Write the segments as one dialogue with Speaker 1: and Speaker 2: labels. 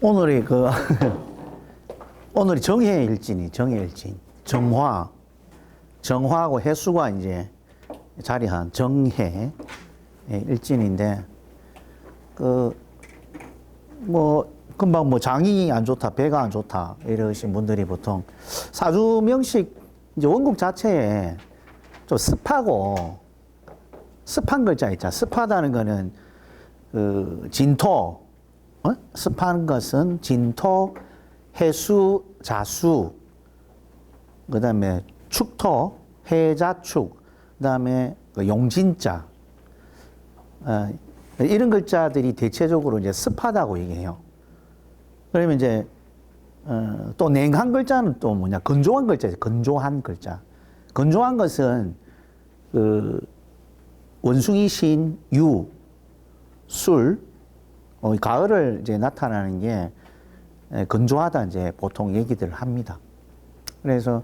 Speaker 1: 오늘이 오늘이 정해일진이 정해일진 정화하고 해수가 이제 자리한 정해 일진인데 금방 장이 안 좋다, 배가 안 좋다 이러신 분들이 보통 사주 명식 이제 원국 자체에 좀 습한 글자 있잖아. 습하다는 거는 진토, 습한 것은 진토, 해수, 자수, 그 다음에 축토, 해자축, 그 다음에 용진자, 이런 글자들이 대체적으로 이제 습하다고 얘기해요. 그러면 이제 또 냉한 글자는 또 뭐냐? 건조한 글자죠. 건조한 글자. 건조한 것은 원숭이, 신, 유, 술, 가을을 이제 나타나는 게 건조하다 이제 보통 얘기들을 합니다. 그래서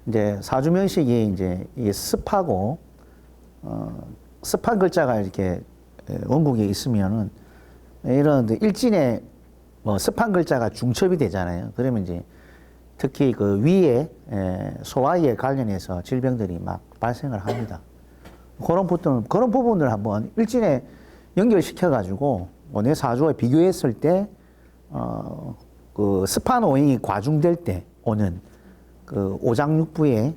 Speaker 1: 이제 사주면식이 이제 이게 습하고 습한 글자가 이렇게 원국에 있으면은 이런 일진에 습한 글자가 중첩이 되잖아요. 그러면 이제 특히 그 위에 소화에 관련해서 질병들이 막 발생을 합니다. 그런 부분을 한번 일진에 연결시켜가지고 내 사주와 비교했을 때 그 습한 오행이 과중될 때 오는 그 오장육부에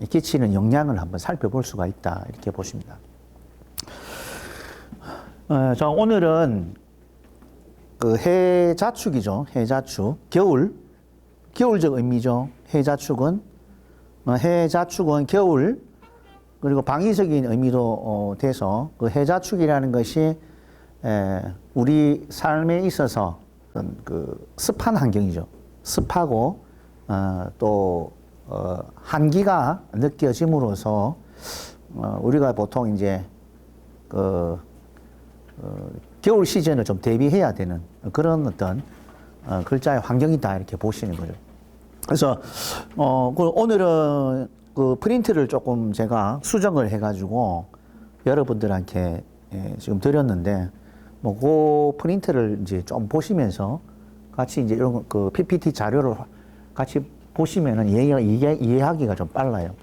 Speaker 1: 끼치는 영향을 한번 살펴볼 수가 있다 이렇게 보십니다. 자, 오늘은 그 해자축이죠. 해자축 겨울적 의미죠. 해자축은 겨울 그리고 방위적인 의미도 돼서 그 해자축이라는 것이 우리 삶에 있어서 그 습한 환경이죠. 습하고 또 한기가 느껴짐으로써 우리가 보통 이제 겨울 시즌을 좀 대비해야 되는 그런 어떤 글자의 환경이다 이렇게 보시는 거죠. 그래서 오늘은 그 프린트를 조금 제가 수정을 해가지고 여러분들한테 지금 드렸는데 그 프린트를 이제 좀 보시면서 같이 이제 이런 그 PPT 자료를 같이 보시면은 이해하기가 좀 빨라요.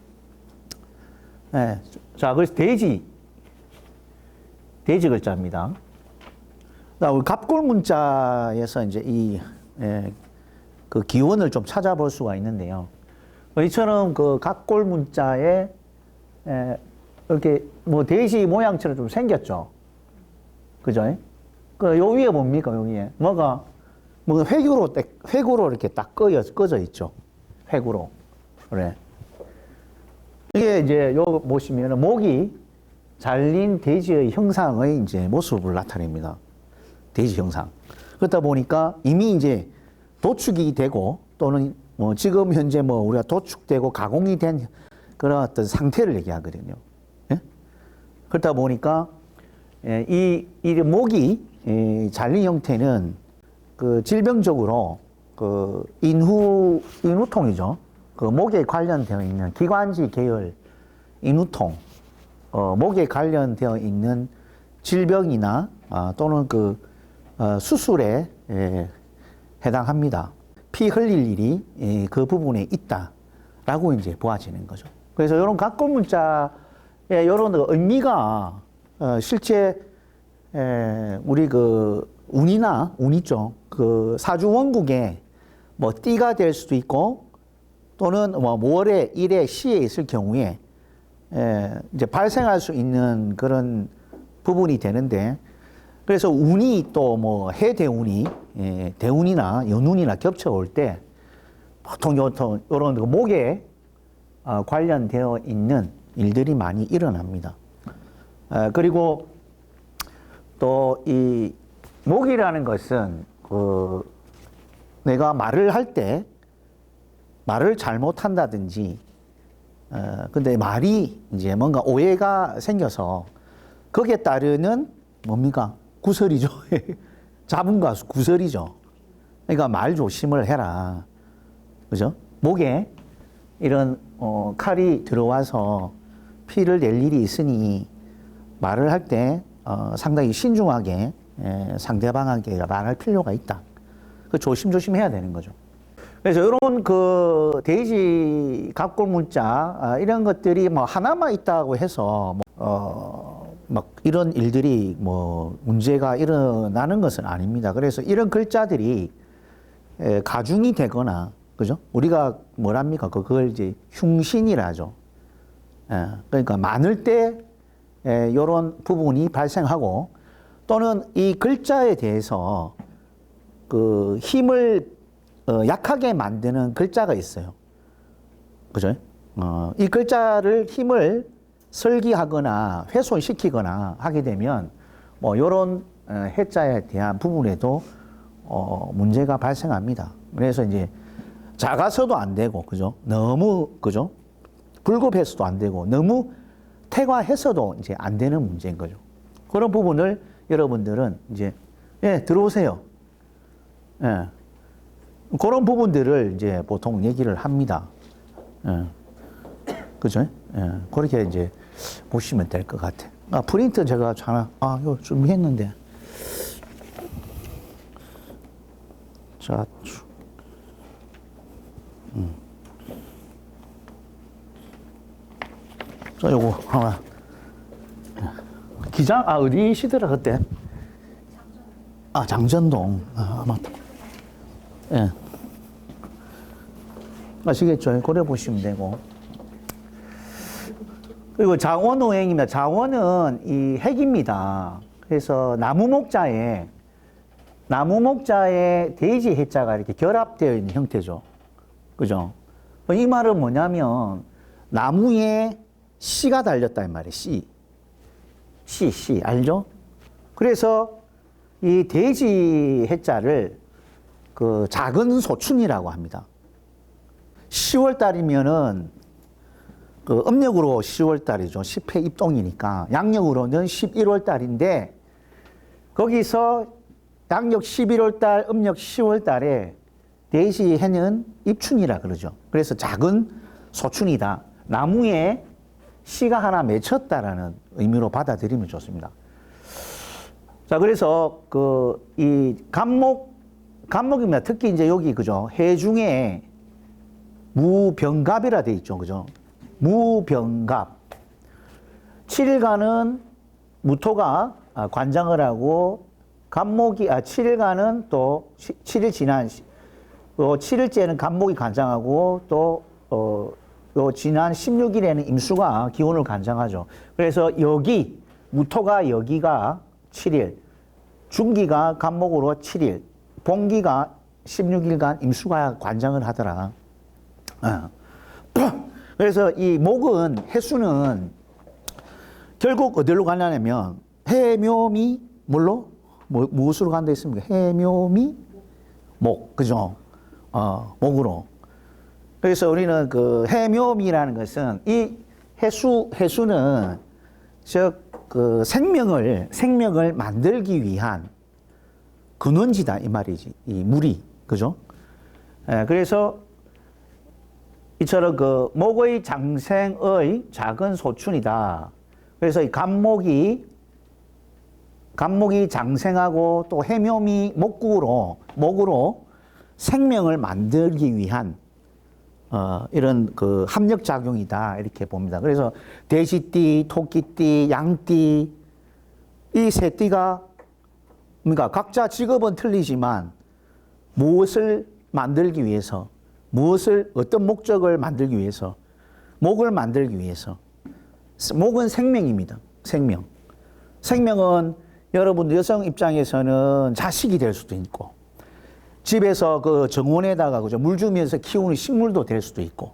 Speaker 1: 네. 자, 그래서 돼지 글자입니다. 우리 갑골 문자에서 이제 그 기원을 좀 찾아볼 수가 있는데요. 이처럼 그 갑골 문자에 이렇게 돼지 모양처럼 좀 생겼죠. 그죠? 요 위에 뭡니까? 요 위에 회구로 이렇게 딱 꺼져 있죠. 회구로. 그래. 이게 이제 요 보시면은 목이 잘린 돼지의 형상의 이제 모습을 나타냅니다. 돼지 형상. 그렇다 보니까 이미 이제 도축이 되고 또는 지금 현재 우리가 도축되고 가공이 된 그런 어떤 상태를 얘기하거든요. 예? 그렇다 보니까 이 목이 잘린 형태는 그 질병적으로 그 인후통이죠. 그 목에 관련되어 있는 기관지 계열 인후통, 목에 관련되어 있는 질병이나 또는 그 수술에 해당합니다. 피 흘릴 일이 그 부분에 있다라고 이제 보아지는 거죠. 그래서 이런 갑골 문자의 이런 의미가 실제 우리 그 운 있죠. 그 사주 원국에 띠가 될 수도 있고 또는 월에, 일에, 시에 있을 경우에 이제 발생할 수 있는 그런 부분이 되는데 그래서 운이 또 해대운이 대운이나 연운이나 겹쳐올 때 보통 이런 목에 관련되어 있는 일들이 많이 일어납니다. 그리고 또 이 목이라는 것은 내가 말을 할 때 말을 잘못한다든지 근데 말이 이제 뭔가 오해가 생겨서 거기에 따르는 뭡니까? 구설이죠. 자문과 구설이죠. 그러니까 말 조심을 해라. 그죠? 목에 이런 칼이 들어와서 피를 낼 일이 있으니 말을 할 때 상당히 신중하게 상대방에게 말할 필요가 있다. 그 조심조심 해야 되는 거죠. 그래서 이런 그 돼지 갑골 문자 이런 것들이 뭐 하나만 있다고 해서 막 이런 일들이 뭐 문제가 일어나는 것은 아닙니다. 그래서 이런 글자들이 가중이 되거나, 그죠? 우리가 뭐랍니까? 그걸 이제 흉신이라 하죠. 그러니까 많을 때 이런 부분이 발생하고, 또는 이 글자에 대해서 그 힘을 약하게 만드는 글자가 있어요. 그죠? 이 글자를 힘을 설기하거나 훼손시키거나 하게 되면 뭐 이런 해자에 대한 부분에도 문제가 발생합니다. 그래서 이제 작아서도 안 되고, 그죠? 너무, 그죠? 불급해서도 안 되고, 너무 태과해서도 이제 안 되는 문제인 거죠. 그런 부분을 여러분들은 이제, 들어오세요. 그런 부분들을 이제 보통 얘기를 합니다. 그죠? 그렇게 이제 보시면 될 것 같아요. 프린트 제가 이거 준비했는데. 자, 자, 요거 하나. 기장, 어디시더라, 그때? 장전동. 맞다. 예. 아시겠죠? 그래 보시면 되고. 그리고 자원오행입니다. 자원은 이 핵입니다. 그래서 나무목자에 돼지 해자가 이렇게 결합되어 있는 형태죠. 그죠? 이 말은 뭐냐면, 나무에 씨가 달렸다, 이 말이에요. 씨. 알죠? 그래서 이 돼지 해자를 그 작은 소춘이라고 합니다. 10월 달이면은 그 음력으로 10월 달이죠. 10회 입동이니까 양력으로는 11월 달인데, 거기서 양력 11월 달, 음력 10월 달에 돼지 해는 입춘이라 그러죠. 그래서 작은 소춘이다. 나무에 씨가 하나 맺혔다라는 의미로 받아들이면 좋습니다. 자, 그래서 이 간목입니다. 특히 이제 여기, 그죠? 해 중에 무병갑이라 돼 있죠. 그죠? 무병갑. 7일간은 무토가 관장을 하고, 간목이, 7일간은 또 7일 지난, 7일째는 간목이 관장하고, 또, 요 지난 16일에는 임수가 기온을 관장하죠. 그래서 무토가 여기가 7일, 중기가 간목으로 7일, 봉기가 16일간 임수가 관장을 하더라. 그래서 이 목은, 해수는 결국 어디로 가냐면, 해묘미, 무엇으로 간다 했습니까? 해묘미, 목, 그죠? 목으로. 그래서 우리는 그 해묘미라는 것은, 이 해수는 그 생명을 만들기 위한 근원지다, 이 말이지. 이 물이, 그죠? 그래서 이처럼 그 목의 장생의 작은 소춘이다. 그래서 이 간목이 장생하고, 또 해묘미 목으로 생명을 만들기 위한 이런 그 합력작용이다, 이렇게 봅니다. 그래서 돼지띠, 토끼띠, 양띠, 이 세 띠가, 그러니까 각자 직업은 틀리지만 무엇을 만들기 위해서, 어떤 목적을 만들기 위해서, 목을 만들기 위해서. 목은 생명입니다. 생명은 여러분 여성 입장에서는 자식이 될 수도 있고, 집에서 그 정원에다가, 그죠? 물 주면서 키우는 식물도 될 수도 있고.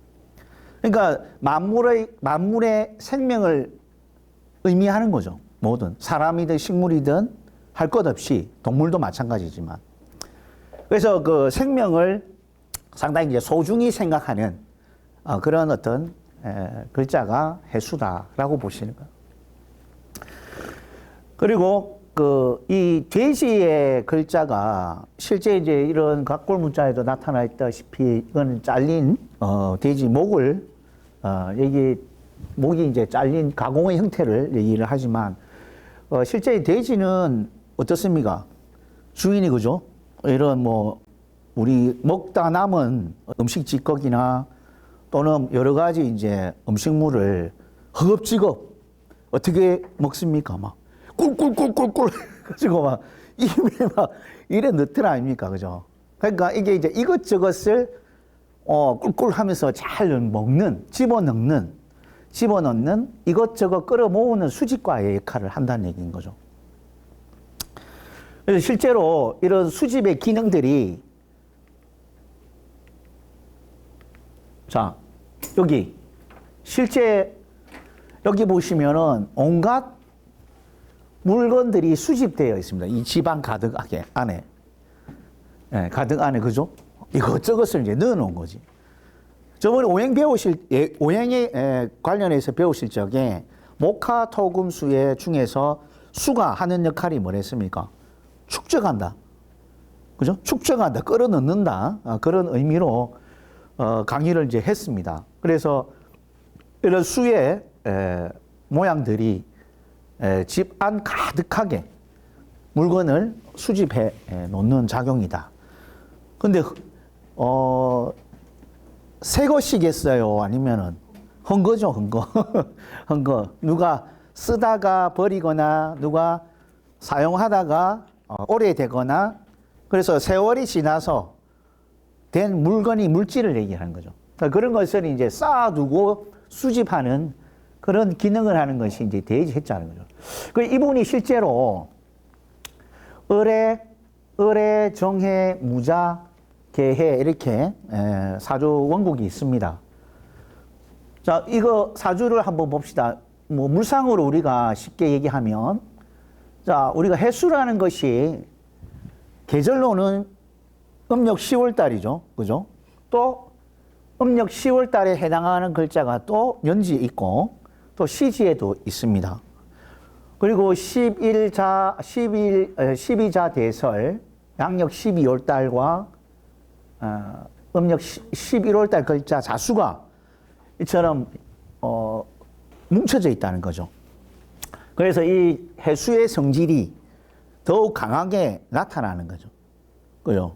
Speaker 1: 그러니까 만물의 생명을 의미하는 거죠. 뭐든 사람이든 식물이든 할 것 없이, 동물도 마찬가지지만. 그래서 그 생명을 상당히 이제 소중히 생각하는 그런 어떤 글자가 해수다라고 보시는 거예요. 그리고 이 돼지의 글자가 실제 이제 이런 각골 문자에도 나타나 있다시피, 이거는 잘린 돼지 목을 목이 이제 잘린 가공의 형태를 얘기를 하지만, 실제 돼지는 어떻습니까? 주인이 그죠? 이런 뭐 우리 먹다 남은 음식 찌꺼기나 또는 여러 가지 이제 음식물을 허겁지겁 어떻게 먹습니까? 막 꿀꿀꿀꿀꿀 가지고 막 입에 막 이래 넣더라 아닙니까? 그죠? 그러니까 이게 이제 이것저것을 꿀꿀 하면서 잘 먹는, 집어넣는 이것저것 끌어모으는 수집과의 역할을 한다는 얘기인 거죠. 그래서 실제로 이런 수집의 기능들이 자, 여기 실제 여기 보시면은 온갖 물건들이 수집되어 있습니다. 이 집안 가득 안에. 예, 가득 안에 그죠? 이것저것을 이제 넣어 놓은 거지. 저번에 오행에 관련해서 배우실 적에 목화 토금 수의 중에서 수가 하는 역할이 뭐랬습니까? 축적한다. 그죠? 축적한다. 끌어 넣는다. 그런 의미로 강의를 이제 했습니다. 그래서 이런 수의 모양들이 집 안 가득하게 물건을 수집해 놓는 작용이다. 근데 새 것이겠어요? 아니면은 헌거죠, 헌거. 헌거. 누가 쓰다가 버리거나 누가 사용하다가 오래되거나 그래서 세월이 지나서 된 물건이 물질을 얘기하는 거죠. 그러니까 그런 것을 이제 쌓아두고 수집하는 그런 기능을 하는 것이 이제 대지했자는 거죠. 그 이분이 실제로 을의 정해, 무자, 개해 이렇게 사주 원국이 있습니다. 자, 이거 사주를 한번 봅시다. 뭐 물상으로 우리가 쉽게 얘기하면 자, 우리가 해수라는 것이 계절로는 음력 10월 달이죠. 그죠? 또 음력 10월 달에 해당하는 글자가 또 연지에 있고 또 시지에도 있습니다. 그리고 12자 대설, 양력 12월 달과 음력 11월 달 글자 자수가 이처럼 뭉쳐져 있다는 거죠. 그래서 이 해수의 성질이 더욱 강하게 나타나는 거죠. 그죠?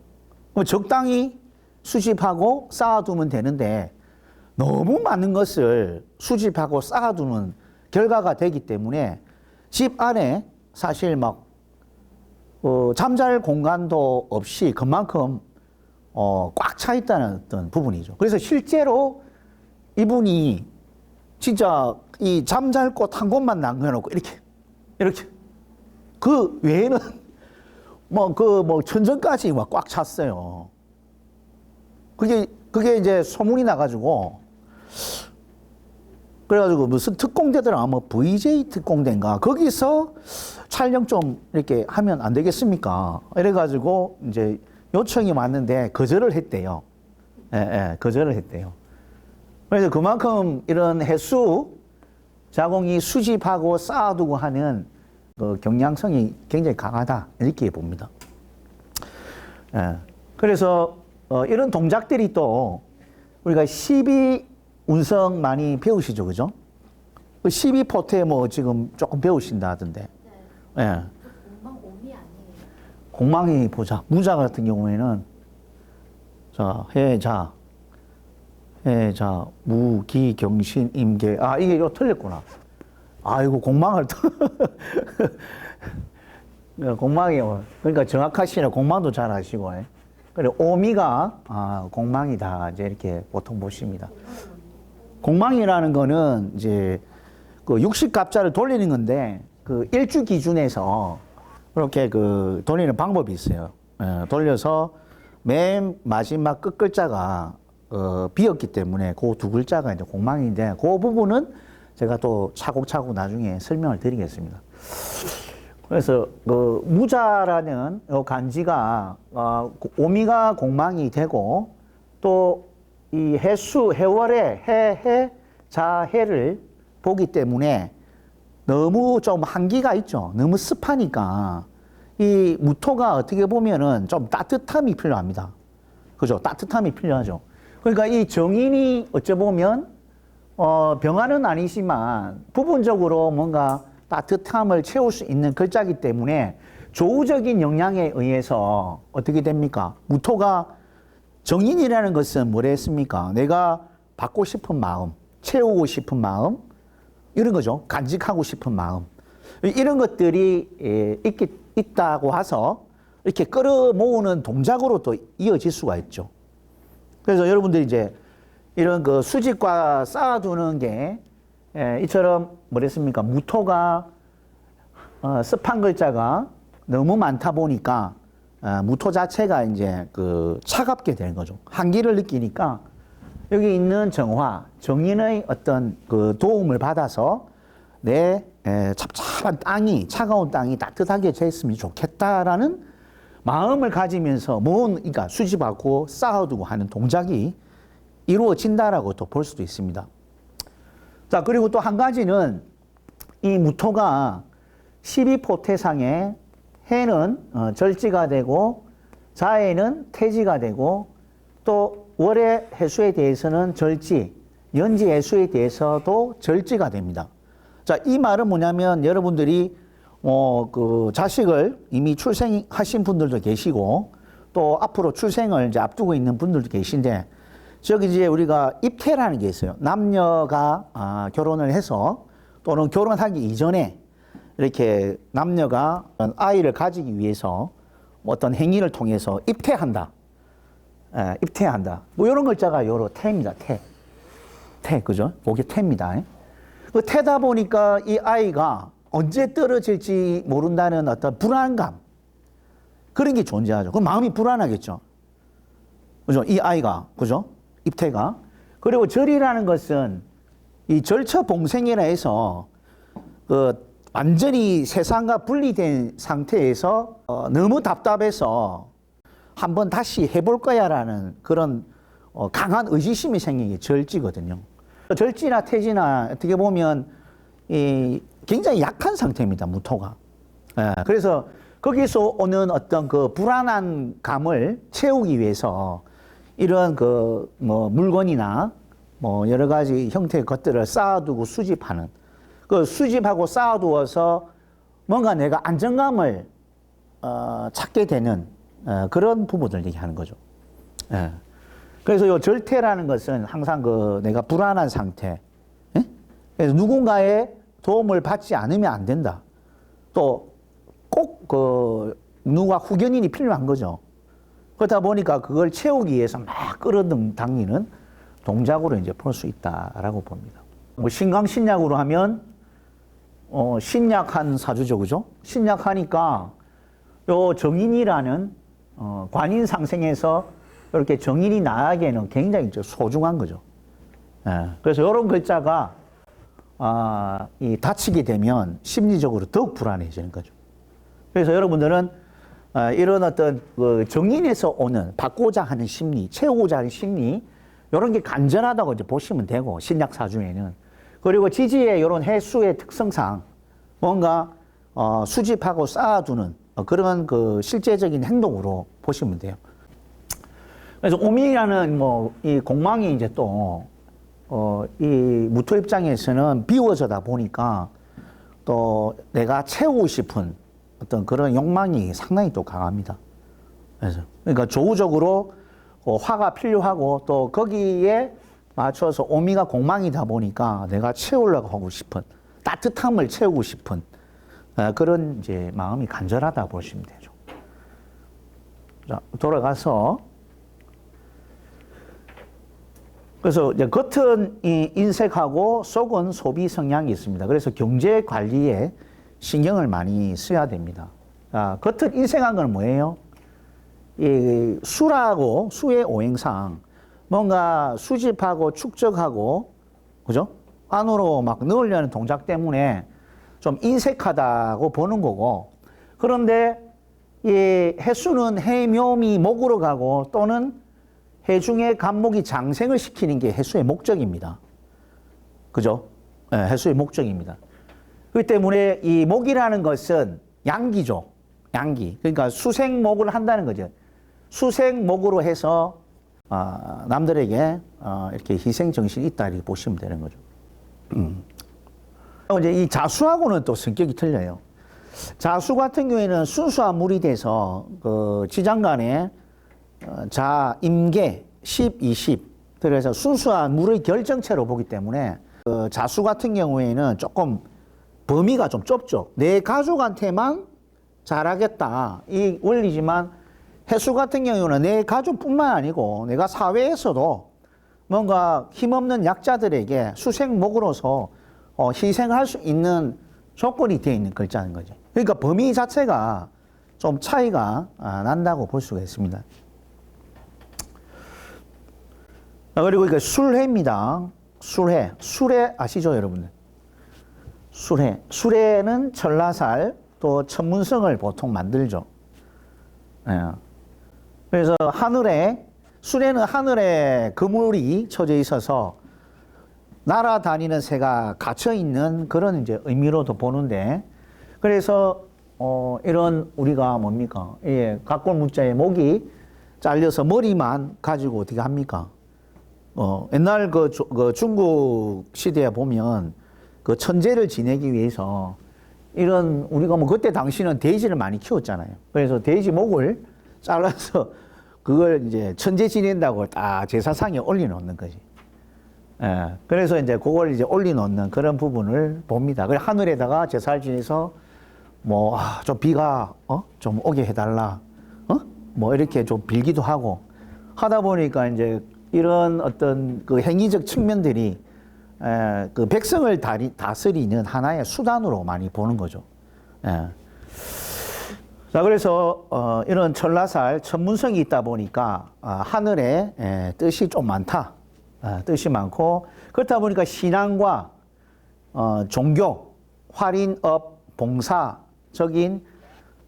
Speaker 1: 적당히 수집하고 쌓아두면 되는데 너무 많은 것을 수집하고 쌓아두는 결과가 되기 때문에 집 안에 사실 막 잠잘 공간도 없이 그만큼 꽉 차 있다는 어떤 부분이죠. 그래서 실제로 이분이 진짜 이 잠잘 곳 한 곳만 남겨놓고 이렇게 그 외에는 뭐 천정까지 막 꽉 찼어요. 그게 이제 소문이 나가지고 그래가지고 무슨 특공대더라 뭐 VJ 특공대인가 거기서 촬영 좀 이렇게 하면 안 되겠습니까? 이래가지고 이제 요청이 왔는데 거절을 했대요. 거절을 했대요. 그래서 그만큼 이런 해수 자공이 수집하고 쌓아두고 하는 그 경향성이 굉장히 강하다 이렇게 봅니다. 그래서 이런 동작들이 또 우리가 12운성 많이 배우시죠, 그죠? 12포태 뭐 지금 조금 배우신다 하던데. 네. 예.
Speaker 2: 공망 오미 아니에요?
Speaker 1: 공망이 보자. 무자 같은 경우에는 자 해자 무기 경신 임계 이게 이거 틀렸구나. 아이고 공망을 공망이요. 그러니까 정확하시네. 공망도 잘 아시고. 그래 오미가 공망이다 이제 이렇게 보통 보십니다. 공망이라는 거는 이제 그 육식갑자를 돌리는 건데 그 일주 기준에서 그렇게 그 돌리는 방법이 있어요. 돌려서 맨 마지막 끝 글자가 비었기 때문에 그 두 글자가 이제 공망인데 그 부분은 제가 또 차곡차곡 나중에 설명을 드리겠습니다. 그래서 그 무자라는 요 간지가 오미가 공망이 되고 또 이 해수 해월의 자해를 보기 때문에 너무 좀 한기가 있죠. 너무 습하니까 이 무토가 어떻게 보면은 좀 따뜻함이 필요합니다. 그죠? 따뜻함이 필요하죠. 그러니까 이 정인이 어찌 보면 병화는 아니지만 부분적으로 뭔가 따뜻함을 채울 수 있는 글자이기 때문에 조우적인 영향에 의해서 어떻게 됩니까? 무토가 정인이라는 것은 뭐라 했습니까? 내가 받고 싶은 마음, 채우고 싶은 마음, 이런 거죠. 간직하고 싶은 마음. 이런 것들이 있다고 해서 이렇게 끌어모으는 동작으로 또 이어질 수가 있죠. 그래서 여러분들이 이제 이런 그 수직과 쌓아두는 게 이처럼 뭐랬습니까? 무토가 습한 글자가 너무 많다 보니까 무토 자체가 이제 그 차갑게 되는 거죠. 한기를 느끼니까 여기 있는 정화, 정인의 어떤 그 도움을 받아서 내 찹찹한 땅이, 차가운 땅이 따뜻하게 됐으면 좋겠다라는 마음을 가지면서 그러니까 수집하고 쌓아두고 하는 동작이 이루어진다라고 또 볼 수도 있습니다. 자, 그리고 또 한 가지는 이 무토가 12포태상에 해는 절지가 되고 자해는 태지가 되고 또 월의 해수에 대해서는 절지, 연지 해수에 대해서도 절지가 됩니다. 자, 이 말은 뭐냐면 여러분들이 그 자식을 이미 출생하신 분들도 계시고 또 앞으로 출생을 이제 앞두고 있는 분들도 계신데 저기 이제 우리가 입태라는 게 있어요. 남녀가 결혼을 해서 또는 결혼하기 이전에 이렇게 남녀가 아이를 가지기 위해서 어떤 행위를 통해서 입태한다. 입태한다. 뭐 이런 글자가 요로 태입니다. 태, 그죠? 그게 태입니다. 그 태다 보니까 이 아이가 언제 떨어질지 모른다는 어떤 불안감, 그런 게 존재하죠. 그럼 마음이 불안하겠죠. 그죠? 이 아이가, 그죠? 입태가. 그리고 절이라는 것은 이 절처봉생이라 해서 그 완전히 세상과 분리된 상태에서 너무 답답해서 한번 다시 해볼 거야라는 그런 강한 의지심이 생기는 게 절지거든요. 절지나 태지나 어떻게 보면 굉장히 약한 상태입니다, 무토가. 그래서 거기서 오는 어떤 그 불안한 감을 채우기 위해서 이런 그 뭐 물건이나 뭐 여러 가지 형태의 것들을 쌓아두고 수집하는, 그 수집하고 쌓아두어서 뭔가 내가 안정감을 찾게 되는 그런 부분을 얘기하는 거죠. 그래서 이 절태라는 것은 항상 그 내가 불안한 상태. 그래서 누군가의 도움을 받지 않으면 안 된다. 또 꼭 그 누가 후견인이 필요한 거죠. 그러다 보니까 그걸 채우기 위해서 막 끌어당기는 동작으로 이제 볼 수 있다라고 봅니다. 뭐 신강신약으로 하면 신약한 사주죠, 그죠? 신약하니까 요 정인이라는 관인상생에서 이렇게 정인이 나에게는 굉장히 소중한 거죠. 그래서 이런 글자가 이 다치게 되면 심리적으로 더욱 불안해지는 거죠. 그래서 여러분들은 이런 어떤 그 정인에서 오는 받고자 하는 심리, 채우고자 하는 심리, 이런 게 간절하다고 이제 보시면 되고, 신약 사주에는. 그리고 지지의 이런 해수의 특성상 뭔가 수집하고 쌓아두는 그런 그 실제적인 행동으로 보시면 돼요. 그래서 오미라는 뭐 이 공망이 이제 또 이 무토 입장에서는 비워져다 보니까 또 내가 채우고 싶은 어떤 그런 욕망이 상당히 또 강합니다. 그래서 그러니까 조우적으로 화가 필요하고 또 거기에 맞춰서 오미가 공망이다 보니까 내가 채우려고 하고 싶은, 따뜻함을 채우고 싶은 그런 이제 마음이 간절하다 보시면 되죠. 자, 돌아가서 그래서 이제 겉은 인색하고 속은 소비 성향이 있습니다. 그래서 경제 관리에 신경을 많이 써야 됩니다. 겉은 인색한 건 뭐예요? 이 수라고 수의 오행상 뭔가 수집하고 축적하고, 그죠? 안으로 막 넣으려는 동작 때문에 좀 인색하다고 보는 거고, 그런데 이 해수는 해묘미 목으로 가고 또는 해중의 간목이 장생을 시키는 게 해수의 목적입니다. 그죠? 네, 해수의 목적입니다. 그렇기 때문에 이 목이라는 것은 양기죠. 양기. 그러니까 수생목을 한다는 거죠. 수생목으로 해서 남들에게 이렇게 희생정신이 있다 이렇게 보시면 되는 거죠. 이제 이 자수하고는 또 성격이 틀려요. 자수 같은 경우에는 순수한 물이 돼서 그 지장 간에 자, 임계, 10, 20. 그래서 순수한 물의 결정체로 보기 때문에 그 자수 같은 경우에는 조금 범위가 좀 좁죠. 내 가족한테만 잘하겠다 이 원리지만 해수 같은 경우는 내 가족뿐만 아니고 내가 사회에서도 뭔가 힘없는 약자들에게 수생목으로서 희생할 수 있는 조건이 되어 있는 글자인 거죠. 그러니까 범위 자체가 좀 차이가 난다고 볼 수가 있습니다. 그리고 이게 술해입니다. 술해. 술해 아시죠, 여러분들? 술해. 술해는 전라살 또 천문성을 보통 만들죠. 예. 그래서 하늘에, 술해는 하늘에 그물이 쳐져 있어서 날아다니는 새가 갇혀 있는 그런 이제 의미로도 보는데, 그래서 이런 우리가 뭡니까? 예, 각골문자의 목이 잘려서 머리만 가지고 어떻게 합니까? 옛날 그 중국 시대에 보면 그 천재를 지내기 위해서 이런 우리가 뭐 그때 당시는 돼지를 많이 키웠잖아요. 그래서 돼지 목을 잘라서 그걸 이제 천재 지낸다고 딱 제사상에 올려놓는 거지. 예. 그래서 이제 그걸 이제 올려놓는 그런 부분을 봅니다. 그래 하늘에다가 제사를 지내서 뭐 좀 비가 좀 오게 해달라. 뭐 이렇게 좀 빌기도 하고 하다 보니까 이제 이런 어떤 그 행위적 측면들이 그 백성을 다스리는 하나의 수단으로 많이 보는 거죠. 예. 자, 그래서 이런 천라살, 천문성이 있다 보니까 하늘에 뜻이 좀 많다. 뜻이 많고 그렇다 보니까 신앙과 종교, 활인업, 봉사적인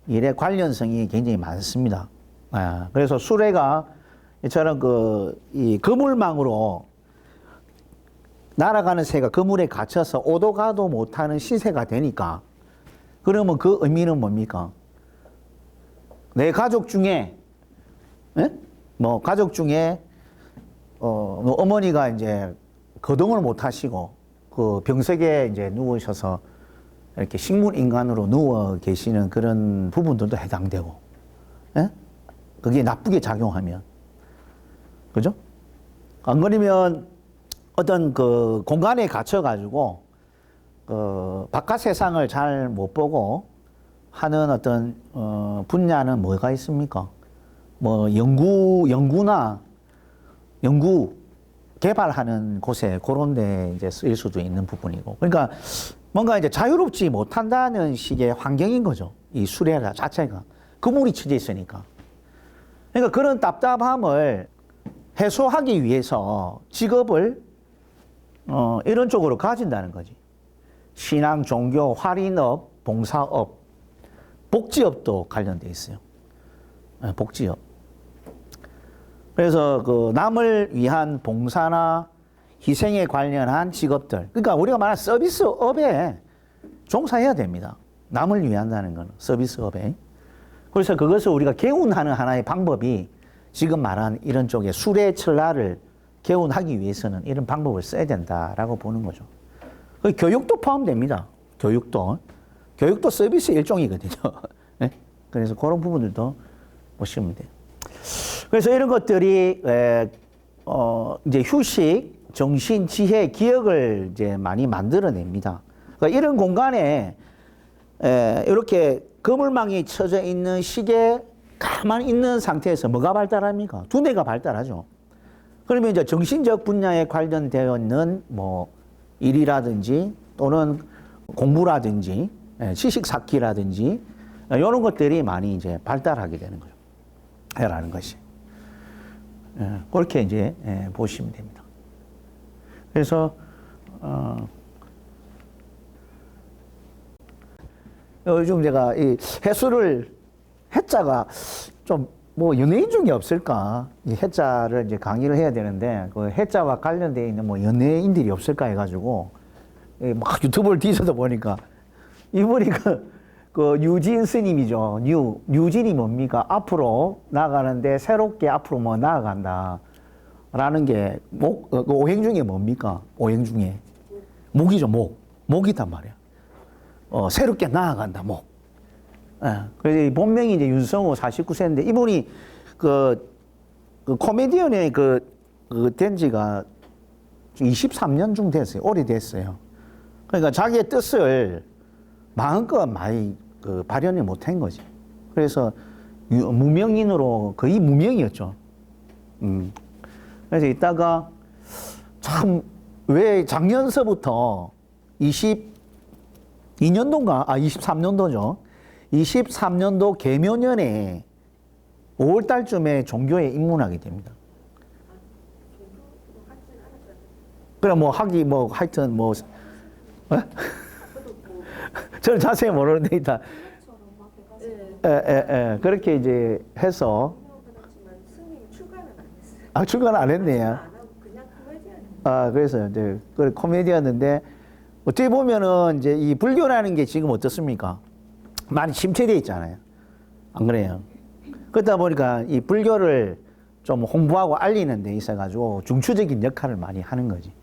Speaker 1: 일의 관련성이 굉장히 많습니다. 그래서 수레가 이처럼 이 그물망으로 날아가는 새가 그물에 갇혀서 오도 가도 못하는 시세가 되니까 그러면 그 의미는 뭡니까? 내 가족 중에 뭐 가족 중에 어머니가 이제 거동을 못 하시고 그 병석에 이제 누우셔서 이렇게 식물 인간으로 누워 계시는 그런 부분들도 해당되고, 그게 나쁘게 작용하면, 그죠? 안 그러면 어떤 그 공간에 갇혀가지고 바깥 세상을 잘 못 보고 하는 어떤 분야는 뭐가 있습니까? 뭐 연구 개발하는 곳에 그런 데 이제 쓰일 수도 있는 부분이고. 그러니까 뭔가 이제 자유롭지 못한다는 식의 환경인 거죠. 이 수레 자체가. 그물이 쳐져 있으니까. 그러니까 그런 답답함을 해소하기 위해서 직업을 이런 쪽으로 가진다는 거지. 신앙, 종교, 활인업, 봉사업, 복지업도 관련돼 있어요. 복지업. 그래서 그 남을 위한 봉사나 희생에 관련한 직업들. 그러니까 우리가 말하는 서비스업에 종사해야 됩니다. 남을 위한다는 건 서비스업에. 그래서 그것을 우리가 개운하는 하나의 방법이 지금 말한 이런 쪽에 수레 철라를 개운하기 위해서는 이런 방법을 써야 된다라고 보는 거죠. 교육도 포함됩니다. 교육도 서비스 일종이거든요. 네? 그래서 그런 부분들도 보시면 돼요. 그래서 이런 것들이 이제 휴식, 정신, 지혜, 기억을 이제 많이 만들어냅니다. 그러니까 이런 공간에 이렇게 그물망이 쳐져 있는 시계 가만히 있는 상태에서 뭐가 발달합니까? 두뇌가 발달하죠. 그러면 이제 정신적 분야에 관련되어 있는 뭐 일이라든지 또는 공부라든지 지식 쌓기라든지 이런 것들이 많이 이제 발달하게 되는 거죠. 라는 것이. 그렇게 이제 보시면 됩니다. 그래서 요즘 제가 이 해수를 해자가 좀 뭐 연예인 중에 없을까? 이 해자를 이제 강의를 해야 되는데 그 해자와 관련되어 있는 뭐 연예인들이 없을까 해가지고 막 유튜브를 뒤져서 보니까 이분이 그 유진 스님이죠. 유진이 뭡니까? 앞으로 나가는데 새롭게 앞으로 뭐 나아간다. 라는 게 그 오행 중에 뭡니까? 오행 중에 목이죠. 목이단 말이야. 새롭게 나아간다. 목. 예. 그래서 이 본명이 이제 윤성호 49세인데 이분이 그 코미디언의 된 지가 23년 중 됐어요. 오래됐어요. 그러니까 자기의 뜻을 마음껏 많이 발현을 못한 거지. 그래서 무명인으로 거의 무명이었죠. 그래서 이따가 참 왜 작년서부터 22년도인가? 23년도죠. 23년도 개묘년에 5월 달쯤에 종교에 입문하게 됩니다. 그래, 뭐, 하여튼, 저는 자세히 모르는데, 일단, 그렇게 이제 해서. 출가는 안 했네요. 그래서 이제, 코미디였는데, 어떻게 보면은 이제 이 불교라는 게 지금 어떻습니까? 많이 침체되어 있잖아요. 안 그래요? 그러다 보니까 이 불교를 좀 홍보하고 알리는 데 있어가지고 중추적인 역할을 많이 하는 거지.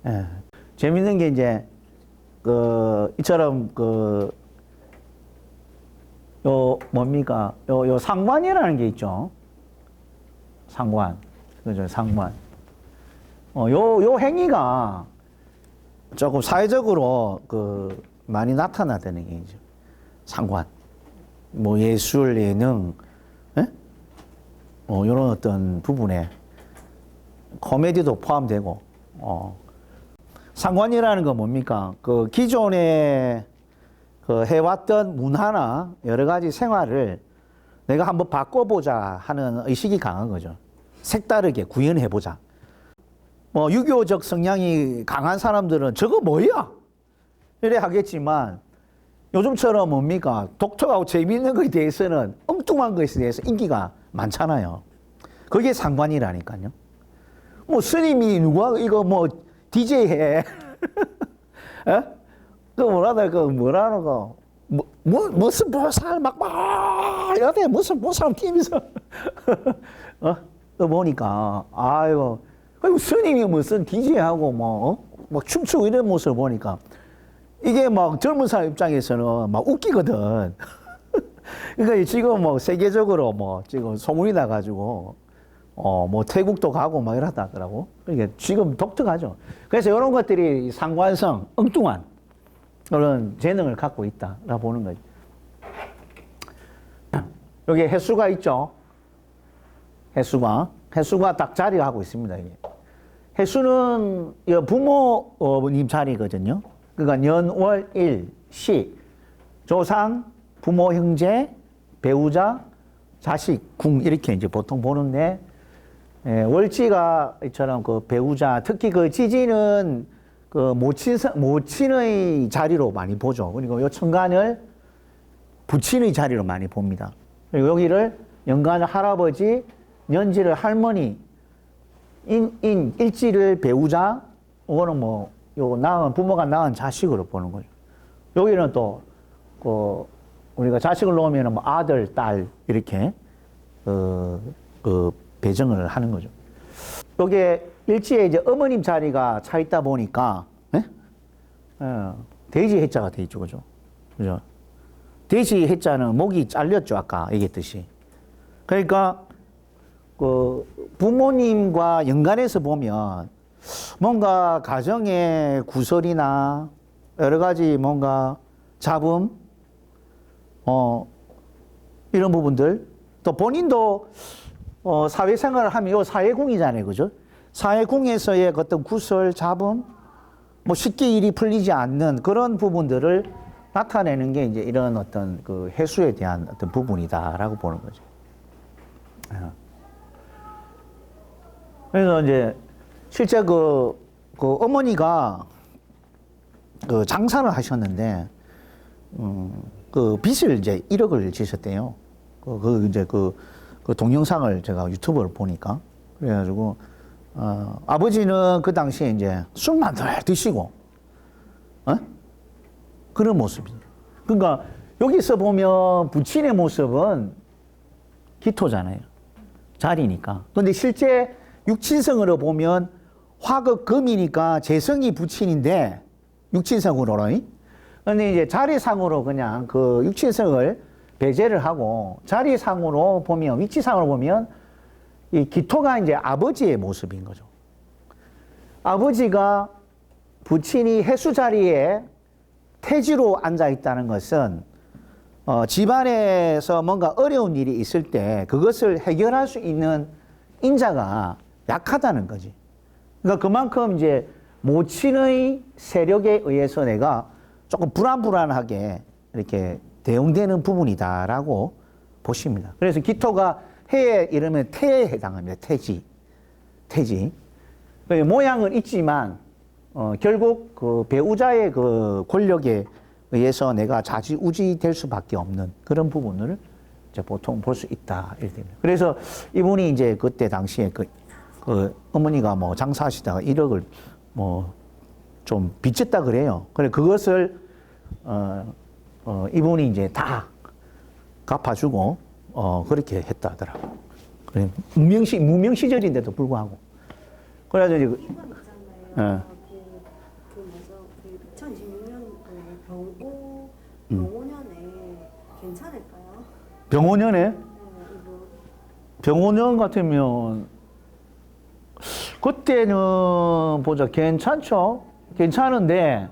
Speaker 1: 예. 재밌는 게 이제, 이처럼 요 상관이라는 게 있죠. 상관. 그죠, 상관. 요 행위가 조금 사회적으로 많이 나타나다는 얘기죠. 상관. 뭐 예술, 예능, 이런 어떤 부분에 코미디도 포함되고, 상관이라는 건 뭡니까? 기존에 해왔던 문화나 여러 가지 생활을 내가 한번 바꿔보자 하는 의식이 강한 거죠. 색다르게 구현해보자. 유교적 성향이 강한 사람들은 저거 뭐야? 이래 하겠지만 요즘처럼 뭡니까? 독특하고 재미있는 것에 대해서는 엉뚱한 것에 대해서 인기가 많잖아요. 그게 상관이라니까요. 스님이 누가 이거 DJ 해. 뭐라노, 무슨 보살 이러대, 무슨 보살 팀에서. 보니까, 아이고, 스님이 무슨 DJ하고 춤추고 이런 모습을 보니까, 이게 젊은 사람 입장에서는 웃기거든. 그러니까 지금 세계적으로 지금 소문이 나가지고, 태국도 가고 이러다 하더라고. 그러니까 지금 독특하죠. 그래서 이런 것들이 상관성, 엉뚱한 그런 재능을 갖고 있다라고 보는 거죠. 여기 해수가 있죠. 해수가 딱 자리하고 있습니다. 이게. 해수는 부모님 자리거든요. 그러니까 년, 월, 일, 시, 조상, 부모, 형제, 배우자, 자식, 궁 이렇게 이제 보통 보는데, 월지가 이처럼 배우자, 특히 지지는 모친의 자리로 많이 보죠. 그리고 요 천간을 부친의 자리로 많이 봅니다. 그리고 여기를 연간을 할아버지, 년지를 할머니, 일지를 배우자, 이거는 부모가 낳은 자식으로 보는 거죠. 여기는 또, 우리가 자식을 놓으면 아들, 딸, 이렇게, 배정을 하는 거죠. 여기에 일지에 이제 어머님 자리가 차 있다 보니까, 돼지 해자가 돼 있죠. 그죠? 돼지 해자는 목이 잘렸죠. 아까 얘기했듯이. 그러니까, 부모님과 연관해서 보면 뭔가 가정의 구설이나 여러 가지 뭔가 잡음, 이런 부분들, 또 본인도 사회생활을 하면 요 사회궁이잖아요. 그죠? 사회궁에서의 어떤 구설, 잡음, 쉽게 일이 풀리지 않는 그런 부분들을 나타내는 게 이제 이런 어떤 해수에 대한 어떤 부분이다라고 보는 거죠. 그래서 이제 실제 어머니가 장사를 하셨는데, 빚을 이제 1억을 지셨대요. 그 동영상을 제가 유튜브를 보니까. 그래가지고, 아버지는 그 당시에 이제 술만 덜 드시고, 그런 모습이에요. 그러니까 여기서 보면 부친의 모습은 기토잖아요. 자리니까. 근데 실제 육친성으로 보면 화극 금이니까 재성이 부친인데, 육친성으로. 근데 이제 자리상으로 그냥 육친성을 배제를 하고 자리상으로 보면, 위치상으로 보면 이 기토가 이제 아버지의 모습인 거죠. 아버지가 부친이 해수 자리에 태지로 앉아 있다는 것은 집안에서 뭔가 어려운 일이 있을 때 그것을 해결할 수 있는 인자가 약하다는 거지. 그러니까 그만큼 이제 모친의 세력에 의해서 내가 조금 불안불안하게 이렇게 대응되는 부분이다라고 보십니다. 그래서 기토가 해에 이르면 태에 해당합니다. 태지. 모양은 있지만 결국 그 배우자의 그 권력에 의해서 내가 좌지우지 될 수밖에 없는 그런 부분을 이제 보통 볼 수 있다 이렇게 됩니다. 그래서 이분이 이제 그때 당시에 그 어머니가 뭐 장사하시다가 1억을 뭐 좀 빚졌다 그래요. 그래 그것을 이분이 이제 다 갚아주고 그렇게 했다 하더라고. 그래 무명 시절인데도 불구하고. 그래가지고
Speaker 2: 이분 있잖아요. 그 뭐죠? 그 2026년 병오년에 괜찮을까요?
Speaker 1: 병오년에
Speaker 2: 이분.
Speaker 1: 병오년 같으면 그때는 보자 괜찮죠. 괜찮은데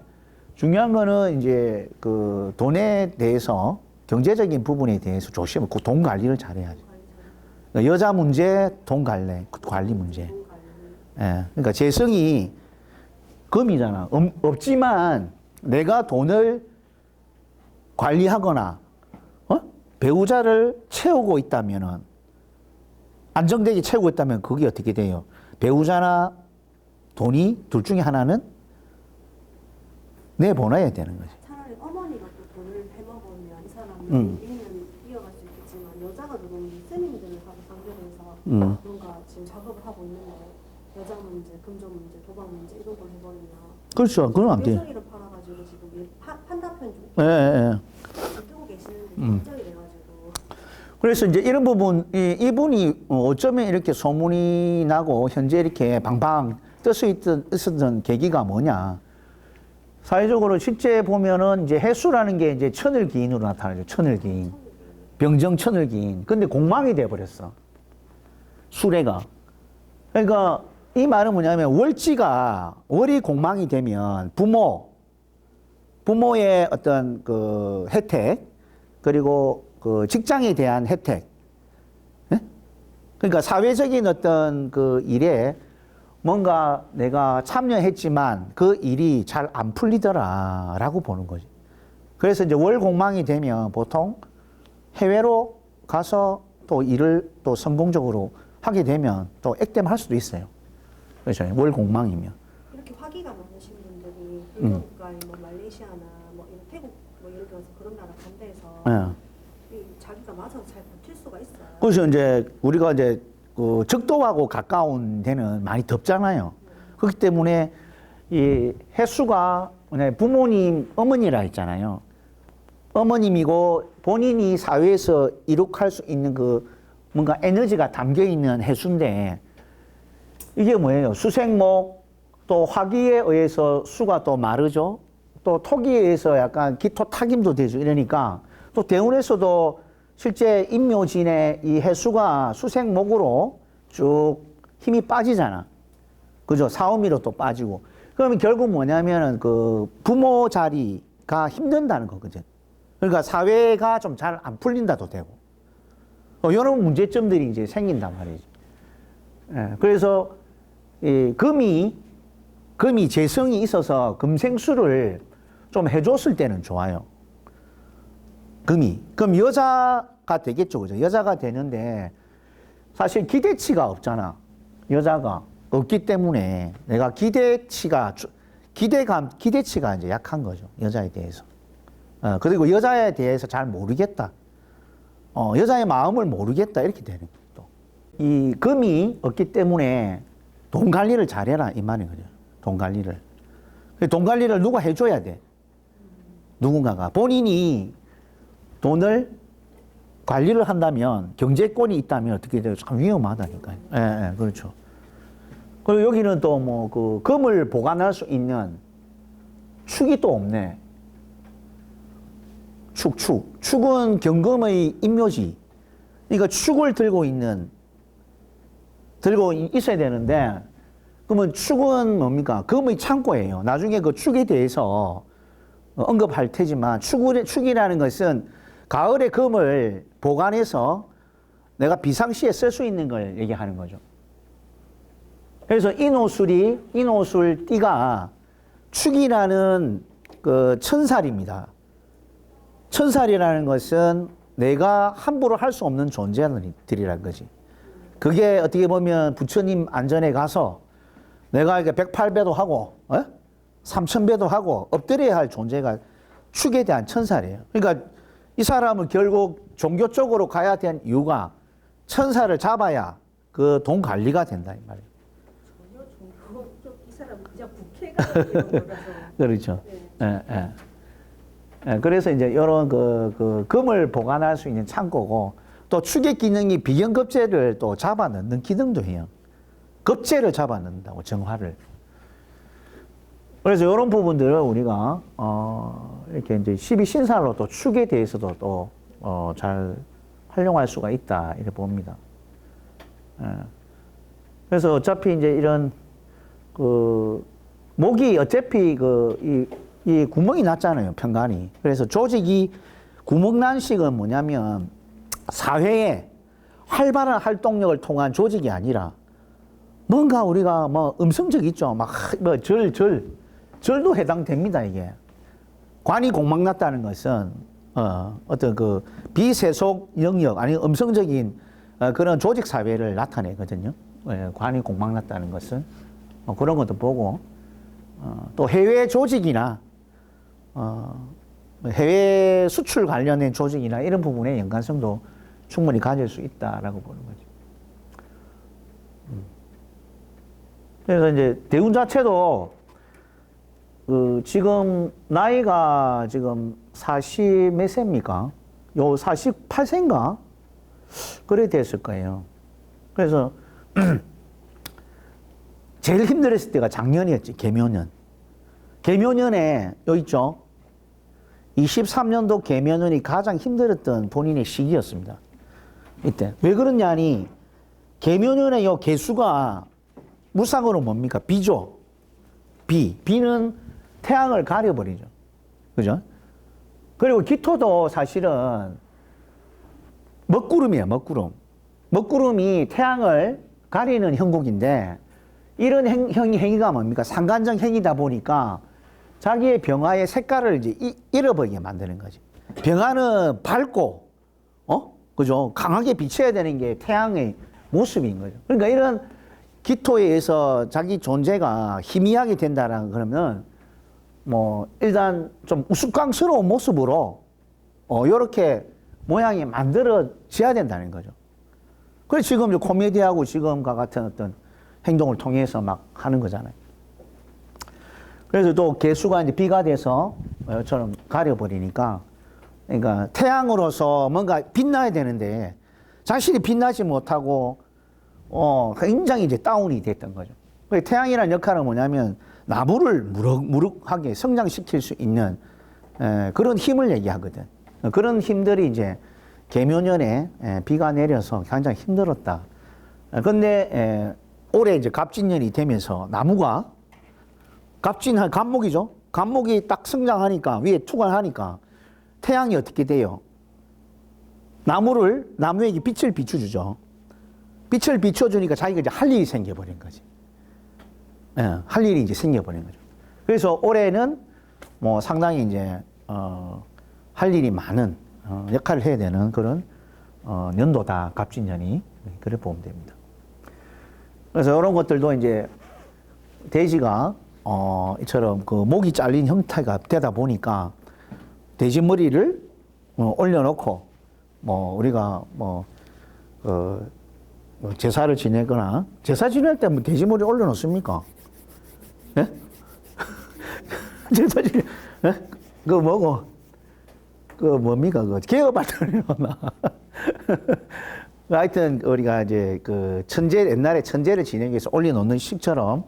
Speaker 1: 중요한 거는 이제 그 돈에 대해서 경제적인 부분에 대해서 조심하고 그 돈 관리를 잘해야지. 그러니까 여자 문제, 돈 관리 문제. 예, 그러니까 재성이 금이잖아. 없지만 내가 돈을 관리하거나 배우자를 채우고 있다면은 안정되게 채우고 있다면 그게 어떻게 돼요? 배우자나 돈이 둘 중에 하나는 내보내야 되는 거지.
Speaker 2: 차라리 어머니가 또 돈을 해먹으면 이 사람은 일은 이어갈 수 있겠지만 여자가 조금 스님들을 하고 상대해서 뭔가 지금 작업을 하고 있는데 여자 문제, 금전 문제, 도박 문제 이런 걸 해버리면
Speaker 1: 그렇죠. 그건 안 돼.
Speaker 2: 여성이를 팔아가지고 지금 판다편 좀 뜨고 계시는데 걱정이 돼가지고.
Speaker 1: 그래서 이제 이런 부분, 이분이 어쩌면 이렇게 소문이 나고 현재 이렇게 방방 있었던 계기가 뭐냐. 사회적으로 실제 보면은 이제 해수라는 게 이제 천을기인으로 나타나죠. 천을기인. 병정 천을기인. 근데 공망이 돼버렸어. 수레가. 그러니까 이 말은 뭐냐면 월이 공망이 되면 부모의 어떤 그 혜택, 그리고 그 직장에 대한 혜택. 네? 그러니까 사회적인 어떤 그 일에 뭔가 내가 참여했지만 그 일이 잘 안 풀리더라라고 보는 거지. 그래서 이제 월 공망이 되면 보통 해외로 가서 또 일을 또 성공적으로 하게 되면 또 액땜할 수도 있어요. 그렇죠. 월 공망이면.
Speaker 2: 이렇게 화기가 많으신 분들이 인도국가, 뭐 말레이시아나 뭐 태국 뭐 예를 들어서 그런 나라 간데에서 자기가 맞아서 잘 버틸 수가 있어요.
Speaker 1: 그래서 이제 우리가 이제 그 적도하고 가까운 데는 많이 덥잖아요. 그렇기 때문에 이 해수가 부모님, 어머니라 했잖아요. 어머님이고 본인이 사회에서 이룩할 수 있는 그 뭔가 에너지가 담겨 있는 해수인데 이게 뭐예요? 수생목 또 화기에 의해서 수가 또 마르죠. 또 토기에 의해서 약간 기토 타김도 되죠. 이러니까 또 대운에서도 실제 임묘진의 이 해수가 수생목으로 쭉 힘이 빠지잖아. 그죠? 사오미로 또 빠지고. 그러면 결국 뭐냐면은 그 부모 자리가 힘든다는 거거든. 그러니까 사회가 좀 잘 안 풀린다도 되고. 이런 문제점들이 이제 생긴단 말이지. 예, 그래서 이 금이 재성이 있어서 금생수를 좀 해줬을 때는 좋아요. 그럼 여자가 되겠죠, 그죠? 여자가 되는데 사실 기대치가 없잖아. 여자가 없기 때문에 내가 기대치가 이제 약한 거죠. 여자에 대해서. 그리고 여자에 대해서 잘 모르겠다. 여자의 마음을 모르겠다. 이렇게 되는 거죠. 또. 이 금이 없기 때문에 돈 관리를 잘해라. 이 말인 거죠. 돈 관리를. 돈 관리를 누가 해줘야 돼. 누군가가. 본인이 돈을 관리를 한다면, 경제권이 있다면 어떻게 돼요? 참 위험하다니까요. 예, 그렇죠. 그리고 여기는 또 뭐 그 금을 보관할 수 있는 축이 또 없네. 축은 경금의 임묘지. 그러니까 축을 들고 있어야 되는데, 그러면 축은 뭡니까? 금의 창고예요. 나중에 그 축에 대해서 언급할 테지만, 축이라는 것은 가을에 금을 보관해서 내가 비상시에 쓸 수 있는 걸 얘기하는 거죠. 그래서 인오술 띠가 축이라는 그 천살입니다. 천살이라는 것은 내가 함부로 할 수 없는 존재들이라는 거지. 그게 어떻게 보면 부처님 안전에 가서 내가 이렇게 108배도 하고, 3000배도 하고, 엎드려야 할 존재가 축에 대한 천살이에요. 그러니까 이 사람은 결국 종교 쪽으로 가야 되는 이유가 천살을 잡아야 그 돈 관리가 된다, 이 말이에요.
Speaker 2: 전혀 종교 쪽이 사람 그냥 국회가 이런 거라서.
Speaker 1: 그렇죠.
Speaker 2: 네.
Speaker 1: 예. 그래서 이제 이런 그 금을 보관할 수 있는 창고고, 또 축의 기능이 비경급제를 또 잡아 넣는 기능도 해요. 급제를 잡아 넣는다고, 정화를. 그래서 이런 부분들을 우리가 이렇게 이제 12신살로 또 축에 대해서도 또 잘 활용할 수가 있다 이렇게 봅니다. 그래서 어차피 이제 이런 그 목이 어차피 이 구멍이 났잖아요, 편간이. 그래서 조직이 구멍 난식은 뭐냐면 사회에 활발한 활동력을 통한 조직이 아니라 뭔가 우리가 뭐 음성적 있죠. 막 뭐 절도 해당됩니다, 이게. 관이 공막 났다는 것은 어떤 그 비세속 영역 아니 음성적인 그런 조직 사회를 나타내거든요. 관이 공막 났다는 것은 그런 것도 보고 또 해외 조직이나 해외 수출 관련된 조직이나 이런 부분에 연관성도 충분히 가질 수 있다라고 보는 거죠. 그래서 이제 대운 자체도 지금 나이가 지금 40 몇 세입니까? 요 48세인가? 그래 됐을 거예요. 그래서 제일 힘들었을 때가 작년이었지, 개묘년. 개묘년에 요 있죠? 23년도 개묘년이 가장 힘들었던 본인의 시기였습니다. 이때. 왜 그러냐니, 개묘년에 요 개수가 무상으로 뭡니까? 비죠. 비는 태양을 가려버리죠. 그죠? 그리고 기토도 사실은 먹구름이에요, 먹구름. 먹구름이 태양을 가리는 형국인데, 이런 행위가 뭡니까? 상관적 행위다 보니까 자기의 병화의 색깔을 이제 잃어버리게 만드는 거지. 병화는 밝고, 그죠? 강하게 비춰야 되는 게 태양의 모습인 거죠. 그러니까 이런 기토에 의해서 자기 존재가 희미하게 된다라는 그러면 뭐 일단 좀 우스꽝스러운 모습으로 이렇게 모양이 만들어져야 된다는 거죠. 그래서 지금 코미디하고 지금과 같은 어떤 행동을 통해서 막 하는 거잖아요. 그래서 또 개수가 이제 비가 돼서 이처럼 가려버리니까, 그러니까 태양으로서 뭔가 빛나야 되는데 자신이 빛나지 못하고 굉장히 이제 다운이 됐던 거죠. 태양이라는 역할은 뭐냐면 나무를 무럭무럭하게 성장시킬 수 있는 그런 힘을 얘기하거든. 그런 힘들이 이제 개묘년에 비가 내려서 굉장히 힘들었다. 근데 올해 이제 갑진년이 되면서 나무가 갑목이죠. 갑목이 딱 성장하니까 위에 투과하니까 태양이 어떻게 돼요? 나무에게 빛을 비춰주죠. 빛을 비춰주니까 자기가 이제 할 일이 생겨버린 거지. 할 일이 이제 생겨버린 거죠. 그래서 올해는 뭐 상당히 이제 할 일이 많은 역할을 해야 되는 그런 년도다, 갑진년이. 그래 보면 됩니다. 그래서 이런 것들도 이제 돼지가 이처럼 그 목이 잘린 형태가 되다 보니까 돼지 머리를 올려놓고 뭐 우리가 제사를 지내거나 제사 지낼 때 뭐 돼지 머리 올려놓습니까? 예? 제사 지내 그거 뭐고 뭡니까 개업하더니 나. 하여튼 우리가 이제 그 옛날에 천재를 지내기 위해서 올려놓는 식처럼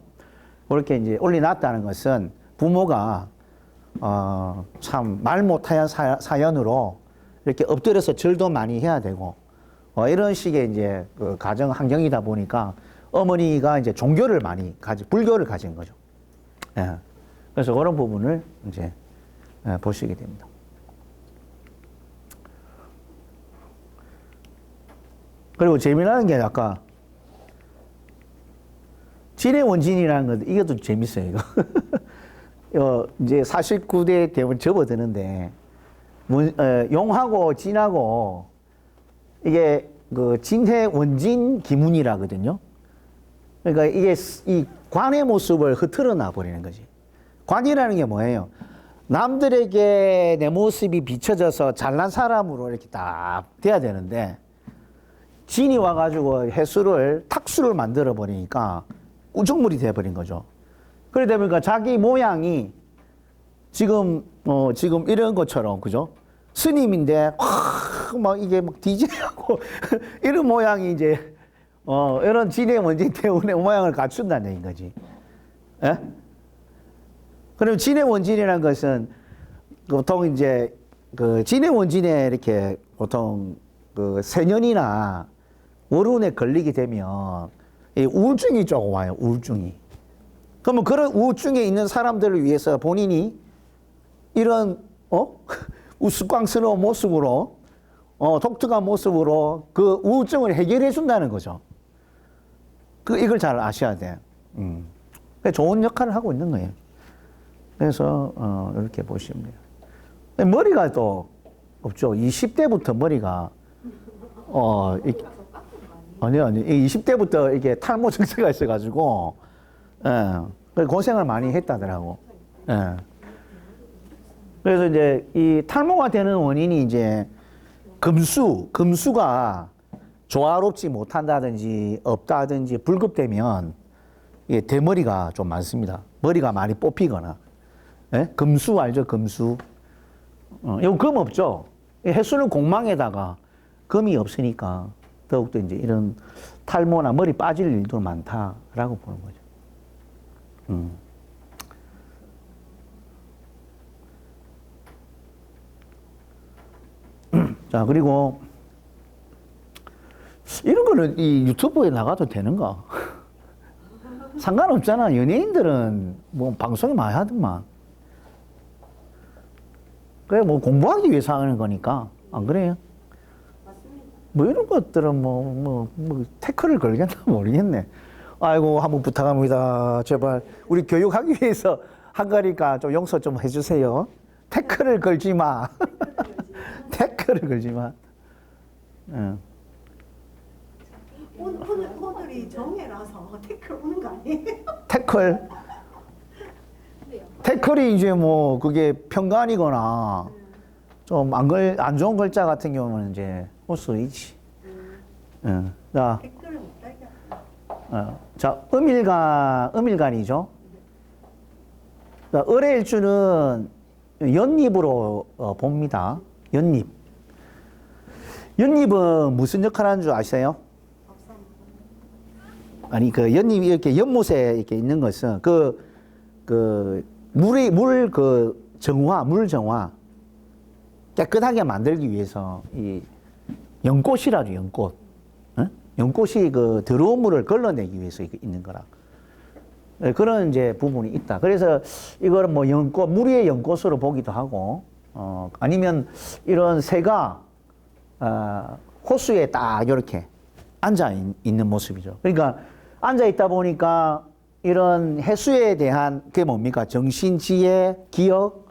Speaker 1: 그렇게 이제 올려놨다는 것은 부모가 참 말 못하는 사연으로 이렇게 엎드려서 절도 많이 해야 되고 이런 식의 이제 그 가정 환경이다 보니까 어머니가 이제 종교를 많이 불교를 가진 거죠. 예. 그래서 그런 부분을 이제 보시게 됩니다. 그리고 재미나는 게 아까 진의 원진이라는 것, 이것도 재밌어요, 이거. 이제 49대 되면 접어드는데, 용하고 진하고, 이게 그 진해 원진 기문이라거든요. 그러니까 이게 이 관의 모습을 흐트러 놔 버리는 거지. 관이라는 게 뭐예요? 남들에게 내 모습이 비춰져서 잘난 사람으로 이렇게 딱 돼야 되는데, 진이 와가지고 해수를, 탁수를 만들어 버리니까 우중물이 돼버린 거죠. 그러다 보니까 자기 모양이 지금 이런 것처럼, 그죠? 스님인데, 막 이게 막 DJ하고 이런 모양이 이제, 이런 진의 원진 때문에 모양을 갖춘다는 얘기인 거지. 예? 그럼 진의 원진이라는 것은 보통 이제 그 진의 원진에 이렇게 보통 그 세년이나 월운에 걸리게 되면 이 우울증이 조금 와요, 우울증이. 그러면 그런 우울증에 있는 사람들을 위해서 본인이 이런, 우스꽝스러운 모습으로, 독특한 모습으로 그 우울증을 해결해 준다는 거죠. 이걸 잘 아셔야 돼. 좋은 역할을 하고 있는 거예요. 그래서, 이렇게 보시면 돼요. 머리가 또 없죠. 20대부터 머리가, 아니요. 20대부터 이게 탈모 증세가 있어가지고, 고생을 많이 했다더라고. 예. 그래서 이제 이 탈모가 되는 원인이 이제 금수가 조화롭지 못한다든지 없다든지 불급되면 이게 대머리가 좀 많습니다. 머리가 많이 뽑히거나. 예? 금수 알죠? 금수. 이거 금 없죠? 해수는 공망에다가 금이 없으니까 더욱더 이제 이런 탈모나 머리 빠질 일도 많다라고 보는 거죠. 자, 그리고 이런 거는 이 유튜브에 나가도 되는가? 상관없잖아. 연예인들은 뭐 방송에 많이 하더만. 그래, 뭐 공부하기 위해서 하는 거니까. 안 그래요?
Speaker 2: 맞습니다.
Speaker 1: 뭐 이런 것들은 뭐 태클을 걸겠나 모르겠네. 아이고, 한번 부탁합니다. 제발. 우리 교육하기 위해서 한 거니까 좀 용서 좀 해주세요. 태클을 걸지 마. 태클을 걸지 마. 응.
Speaker 2: 오늘이 정해라서 태클 오는 거 아니에요?
Speaker 1: 태클. 태클이 이제 뭐 그게 편간이거나 좀 안 좋은 글자 같은 경우는 이제 올 수 있지. 응. 자,
Speaker 2: 댓글을 못 달게.
Speaker 1: 자, 음일간이죠. 자, 을의일주는 연잎으로 봅니다. 연잎. 연잎은 무슨 역할을 하는 줄 아세요? 아니, 그 연잎이 이렇게 연못에 이렇게 있는 것은 물 정화 깨끗하게 만들기 위해서 이 연꽃이라죠, 연꽃. 응? 연꽃이 그 더러운 물을 걸러내기 위해서 있는 거라. 그런 이제 부분이 있다. 그래서 이거는 뭐 연꽃, 물 위의 연꽃으로 보기도 하고, 아니면 이런 새가, 호수에 딱 이렇게 앉아 있는 모습이죠. 그러니까 앉아 있다 보니까 이런 해수에 대한 그게 뭡니까? 정신지혜, 기억,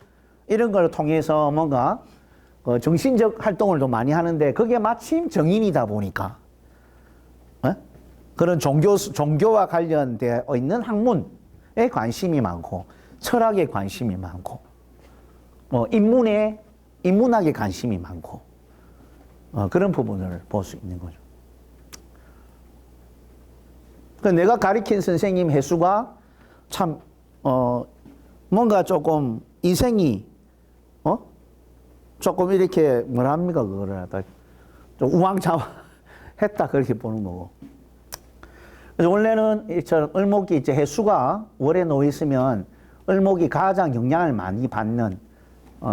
Speaker 1: 이런 걸 통해서 뭔가 정신적 활동을 좀 많이 하는데 그게 마침 정인이다 보니까 그런 종교와 관련되어 있는 학문에 관심이 많고 철학에 관심이 많고 인문학에 관심이 많고 그런 부분을 볼 수 있는 거죠. 내가 가리킨 선생님 해수가 참 뭔가 조금 인생이 조금 이렇게 뭐랍니까 그거를 좀 우왕좌왕했다 그렇게 보는 거고. 그래서 원래는 이처럼 을목이 이제 해수가 월에 놓여 있으면 을목이 가장 영향을 많이 받는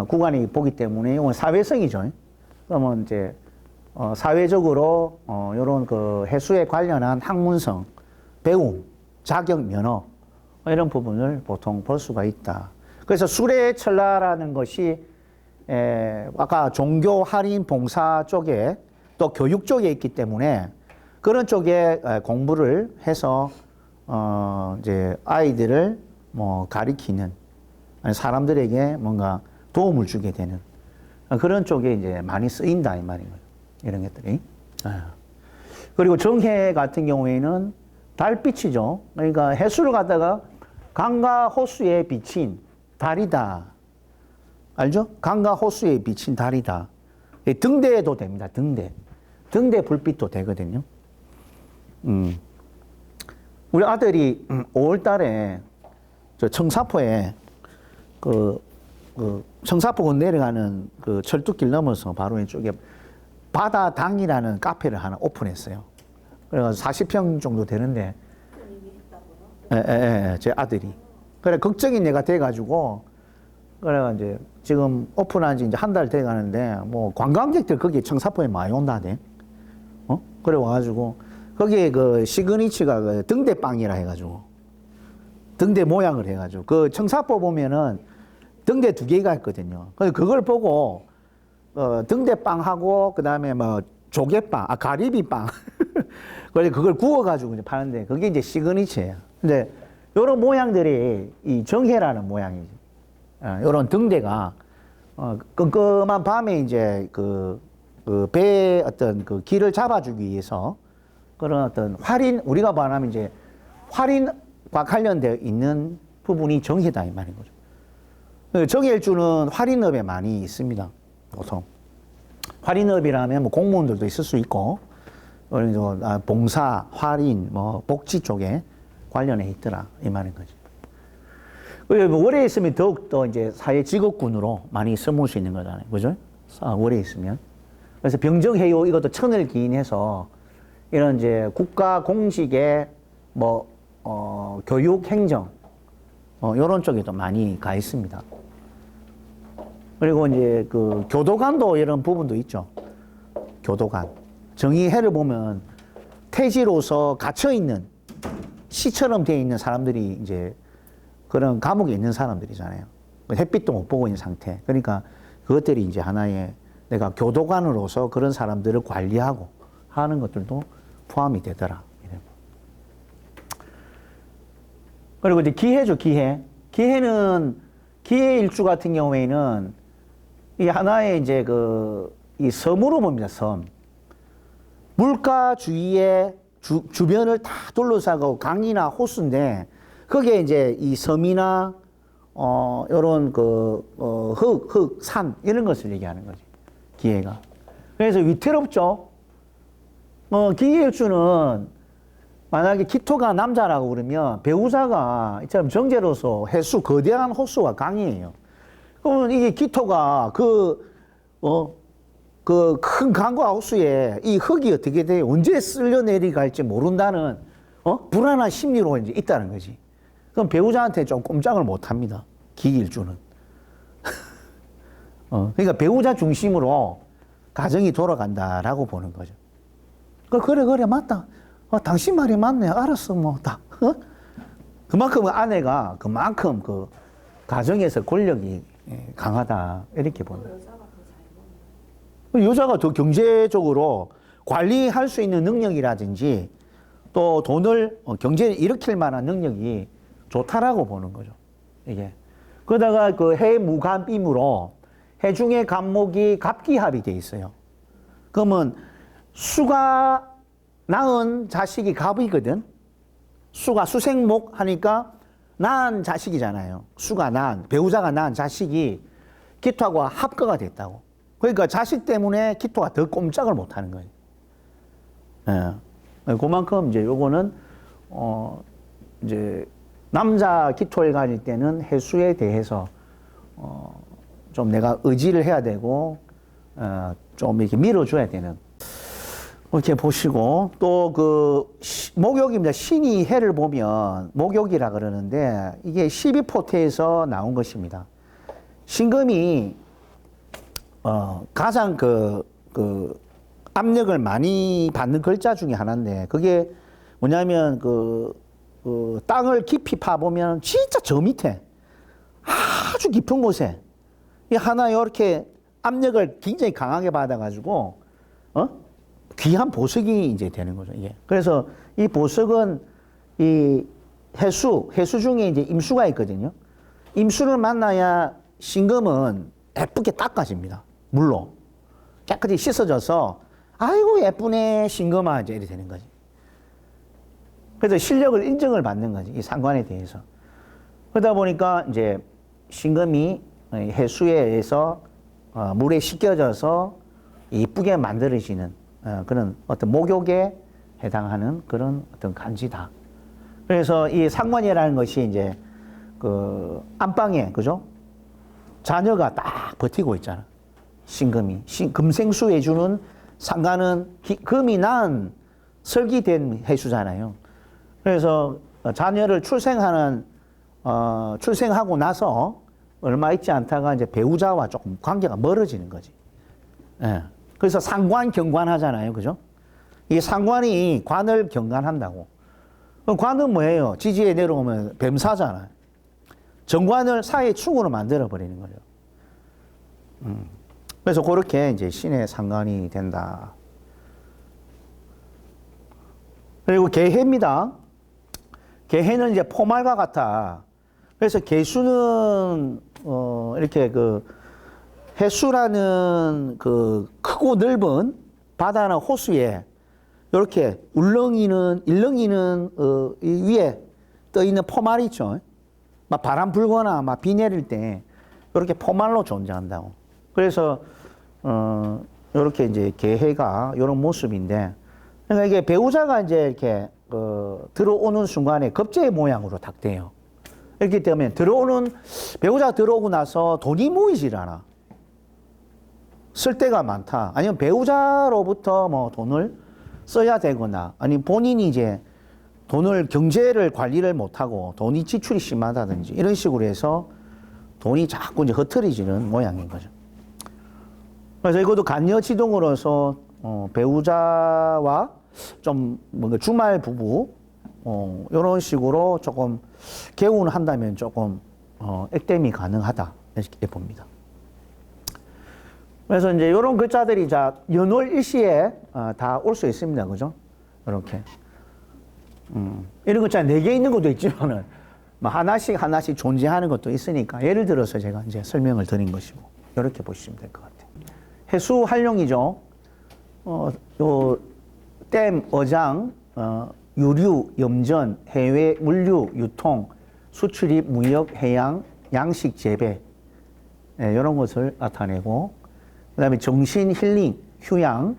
Speaker 1: 구간이 보기 때문에 이건 사회성이죠. 그러면 이제 사회적으로 이런 그 해수에 관련한 학문성, 배움, 자격, 면허 이런 부분을 보통 볼 수가 있다. 그래서 수레철라라는 것이 아까 종교, 할인, 봉사 쪽에 또 교육 쪽에 있기 때문에 그런 쪽에 공부를 해서 이제 아이들을 뭐 가리키는 사람들에게 뭔가 도움을 주게 되는 그런 쪽에 이제 많이 쓰인다 이 말인 거예요. 이런 것들이. 그리고 정해 같은 경우에는 달빛이죠. 그러니까 해수를 갖다가 강과 호수에 비친 달이다. 알죠? 강과 호수에 비친 달이다. 등대도 됩니다. 등대. 등대 불빛도 되거든요. 우리 아들이 5월 달에 저 청사포에 청사포 내려가는 그 철도길 넘어서 바로 이쪽에 바다당이라는 카페를 하나 오픈했어요. 그래서 40평 정도 되는데, 제 아들이. 그래, 걱정이 내가 돼가지고, 그래가 이제 지금 오픈한 지 이제 한 달 돼가는데, 뭐 관광객들 거기 청사포에 많이 온다네. 그래 와가지고, 거기에 그 시그니처가 그 등대빵이라 해가지고, 등대 모양을 해가지고, 그 청사포 보면은 등대 2개가 있거든요. 그래서 그걸 보고, 등대빵하고, 그 다음에 뭐, 조개빵, 가리비빵. 그래서 그걸 구워가지고 이제 파는데, 그게 이제 시그니처예요. 근데, 요런 모양들이 이 정해라는 모양이지. 요런 등대가, 끔끔한 밤에 이제 배의 어떤 그 길을 잡아주기 위해서 그런 어떤 우리가 말하면 이제 활인과 관련되어 있는 부분이 정해다 이 말인 거죠. 정해일주는 활인업에 많이 있습니다. 보통. 활인업이라면 뭐 공무원들도 있을 수 있고, 봉사, 활인, 뭐 복지 쪽에 관련해 있더라 이 말인 거지. 오래 있으면 더욱더 이제 사회 직업군으로 많이 써먹을 수 있는 거잖아요. 그죠? 오래 있으면. 그래서 병정해요 이것도 천을 기인해서 이런 이제 국가 공직의 뭐, 교육, 행정, 요런 쪽에도 많이 가 있습니다. 그리고 이제 그 교도관도 이런 부분도 있죠. 교도관. 정의해를 보면 태지로서 갇혀있는 시처럼 되어 있는 사람들이 이제 그런 감옥에 있는 사람들이잖아요. 햇빛도 못 보고 있는 상태. 그러니까 그것들이 이제 하나의 내가 교도관으로서 그런 사람들을 관리하고 하는 것들도 포함이 되더라. 그리고 이제 기해죠, 기해. 기해는, 기해일주 같은 경우에는 이 하나의 이제 이 섬으로 봅니다, 섬. 물가 주위에 주변을 다 둘러싸고 강이나 호수인데 거기에 이제 이 섬이나 요런 흙, 산 이런 것을 얘기하는 거지. 기해가. 그래서 위태롭죠. 기해일주는 만약에 키토가 남자라고 그러면 배우자가 이처럼 정제로서 해수 거대한 호수와 강이에요. 그러면 이게 키토가 그 큰 강과 호수에 이 흙이 어떻게 돼 언제 쓸려 내려갈지 모른다는 불안한 심리로 이제 있다는 거지. 그럼 배우자한테 좀 꼼짝을 못 합니다. 기일주는. 그러니까 배우자 중심으로 가정이 돌아간다라고 보는 거죠. 그래, 맞다. 당신 말이 맞네. 알았어, 뭐, 다. 그만큼 아내가 그만큼 그 가정에서 권력이 강하다. 이렇게 보는 거죠. 여자가 더 경제적으로 관리할 수 있는 능력이라든지 또 돈을, 경제를 일으킬 만한 능력이 좋다라고 보는 거죠. 이게. 그러다가 그 해무간임으로 해중의 간목이 갑기합이 돼 있어요. 그러면 수가 낳은 자식이 갑이거든. 수가 수생목 하니까 낳은 자식이잖아요. 수가 낳은, 배우자가 낳은 자식이 기토하고 합거가 됐다고. 그러니까 자식 때문에 기토가 더 꼼짝을 못 하는 거예요. 예. 그만큼 이제 요거는, 이제 남자 기토일간일 때는 해수에 대해서, 좀 내가 의지를 해야 되고, 좀 이렇게 밀어줘야 되는. 이렇게 보시고 또 그 목욕입니다. 신이 해를 보면 목욕이라 그러는데 이게 12포태에서 나온 것입니다. 신금이 가장 그 압력을 많이 받는 글자 중에 하나인데 그게 뭐냐면 그 땅을 깊이 파보면 진짜 저 밑에 아주 깊은 곳에 이 하나 이렇게 압력을 굉장히 강하게 받아가지고 귀한 보석이 이제 되는 거죠, 이게. 그래서 이 보석은 이 해수 중에 이제 임수가 있거든요. 임수를 만나야 신금은 예쁘게 닦아집니다. 물로. 깨끗이 씻어져서, 아이고, 예쁘네, 신금아, 이제 이렇게 되는 거지. 그래서 실력을 인정을 받는 거지, 이 상관에 대해서. 그러다 보니까 이제 신금이 해수에 의해서 물에 씻겨져서 이쁘게 만들어지는 그런 어떤 목욕에 해당하는 그런 어떤 간지다. 그래서 이 상관이라는 것이 이제 그 안방에, 그죠? 자녀가 딱 버티고 있잖아. 신금이. 금생수 해주는 상관은 금이 난 설기된 해수잖아요. 그래서 자녀를 출생하고 나서 얼마 있지 않다가 이제 배우자와 조금 관계가 멀어지는 거지. 예. 그래서 상관 경관하잖아요. 그죠? 이 상관이 관을 경관한다고. 그럼 관은 뭐예요? 지지에 내려오면 뱀사잖아요. 정관을 사의 축으로 만들어 버리는 거죠. 그래서 그렇게 이제 신의 상관이 된다. 그리고 개해입니다. 개해는 이제 포말과 같아. 그래서 개수는 이렇게 그 해수라는 그 크고 넓은 바다나 호수에 이렇게 일렁이는 이 위에 떠 있는 포말 있죠. 막 바람 불거나 막 비 내릴 때 이렇게 포말로 존재한다고. 그래서 이렇게 이제 개해가 이런 모습인데, 그러니까 이게 배우자가 이제 이렇게 들어오는 순간에 겁제 모양으로 딱 돼요. 이렇기 때문에 배우자가 들어오고 나서 돈이 모이질 않아. 쓸 데가 많다. 아니면 배우자로부터 뭐 돈을 써야 되거나, 아니면 본인이 이제 돈을 경제를 관리를 못하고 돈이 지출이 심하다든지 이런 식으로 해서 돈이 자꾸 이제 흐트러지는 모양인 거죠. 그래서 이것도 간여지동으로서 배우자와 좀 뭔가 주말 부부 이런 식으로 조금 개운을 한다면 조금 액땜이 가능하다 이렇게 봅니다. 그래서 이제 이런 글자들이 연월 일시에 다 올 수 있습니다. 그죠? 이렇게. 이런 글자 4개 있는 것도 있지만은 뭐 하나씩 존재하는 것도 있으니까 예를 들어서 제가 이제 설명을 드린 것이고 이렇게 보시면 될 것 같아요. 해수 활용이죠. 요 댐, 어장, 유류, 염전, 해외 물류, 유통, 수출입, 무역, 해양, 양식 재배 이런 것을 나타내고, 그 다음에 정신, 힐링, 휴양,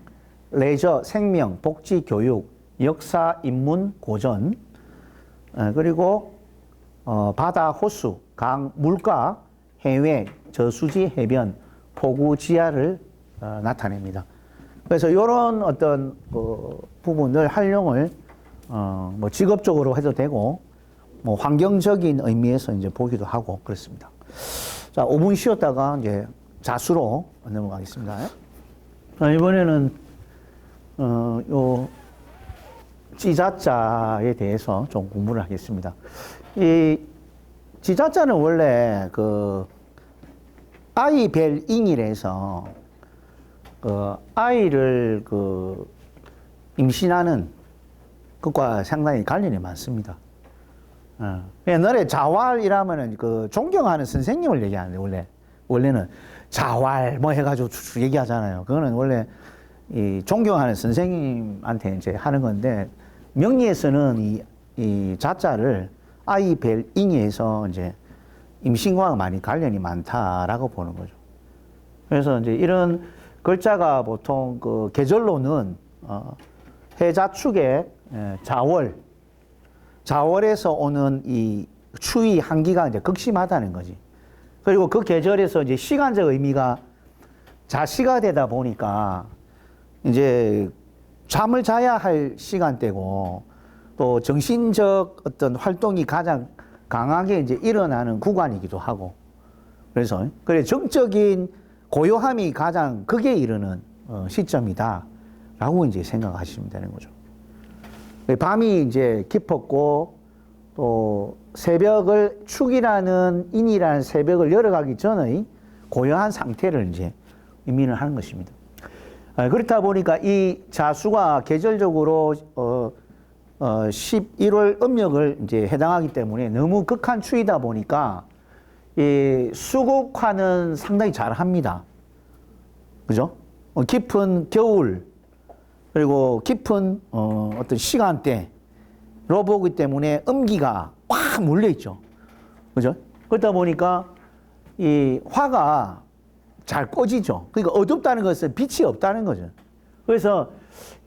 Speaker 1: 레저, 생명, 복지, 교육, 역사, 인문, 고전, 그리고 바다, 호수, 강, 물가, 해외, 저수지, 해변, 포구, 지하를 나타냅니다. 그래서 이런 어떤 부분을 활용을 뭐 직업적으로 해도 되고, 뭐 환경적인 의미에서 이제 보기도 하고 그렇습니다. 자, 5분 쉬었다가 이제 자수로 넘어가겠습니다. 이번에는 요 지자자에 대해서 좀 공부를 하겠습니다. 이 지자자는 원래 아이벨잉이라서 아이를 임신하는 것과 상당히 관련이 많습니다. 옛날에 자활이라면은 존경하는 선생님을 얘기하는데 원래는 자활 뭐 해가지고 얘기하잖아요. 그거는 원래 이 존경하는 선생님한테 이제 하는 건데, 명리에서는 이 자자를 아이벨잉에서 이제 임신과 많이 관련이 많다라고 보는 거죠. 그래서 이제 이런 글자가 보통 계절로는 해자축의 자월에서 오는 이 추위 한기가 이제 극심하다는 거지. 그리고 그 계절에서 이제 시간적 의미가 자시가 되다 보니까 이제 잠을 자야 할 시간대고 또 정신적 어떤 활동이 가장 강하게 이제 일어나는 구간이기도 하고 그래서 그래 정적인 고요함이 가장 극에 이르는 시점이다라고 이제 생각하시면 되는 거죠. 밤이 이제 깊었고 또 새벽을 축이라는 인이라는 새벽을 열어가기 전의 고요한 상태를 이제 의미를 하는 것입니다. 그렇다 보니까 이 자수가 계절적으로 11월 음력을 이제 해당하기 때문에 너무 극한 추위다 보니까 이 수국화는 상당히 잘합니다. 그죠? 깊은 겨울 그리고 깊은 어떤 시간대로 보기 때문에 음기가 꽉 몰려 있죠. 그죠? 그렇다 보니까 이 화가 잘 꺼지죠. 그러니까 어둡다는 것은 빛이 없다는 거죠. 그래서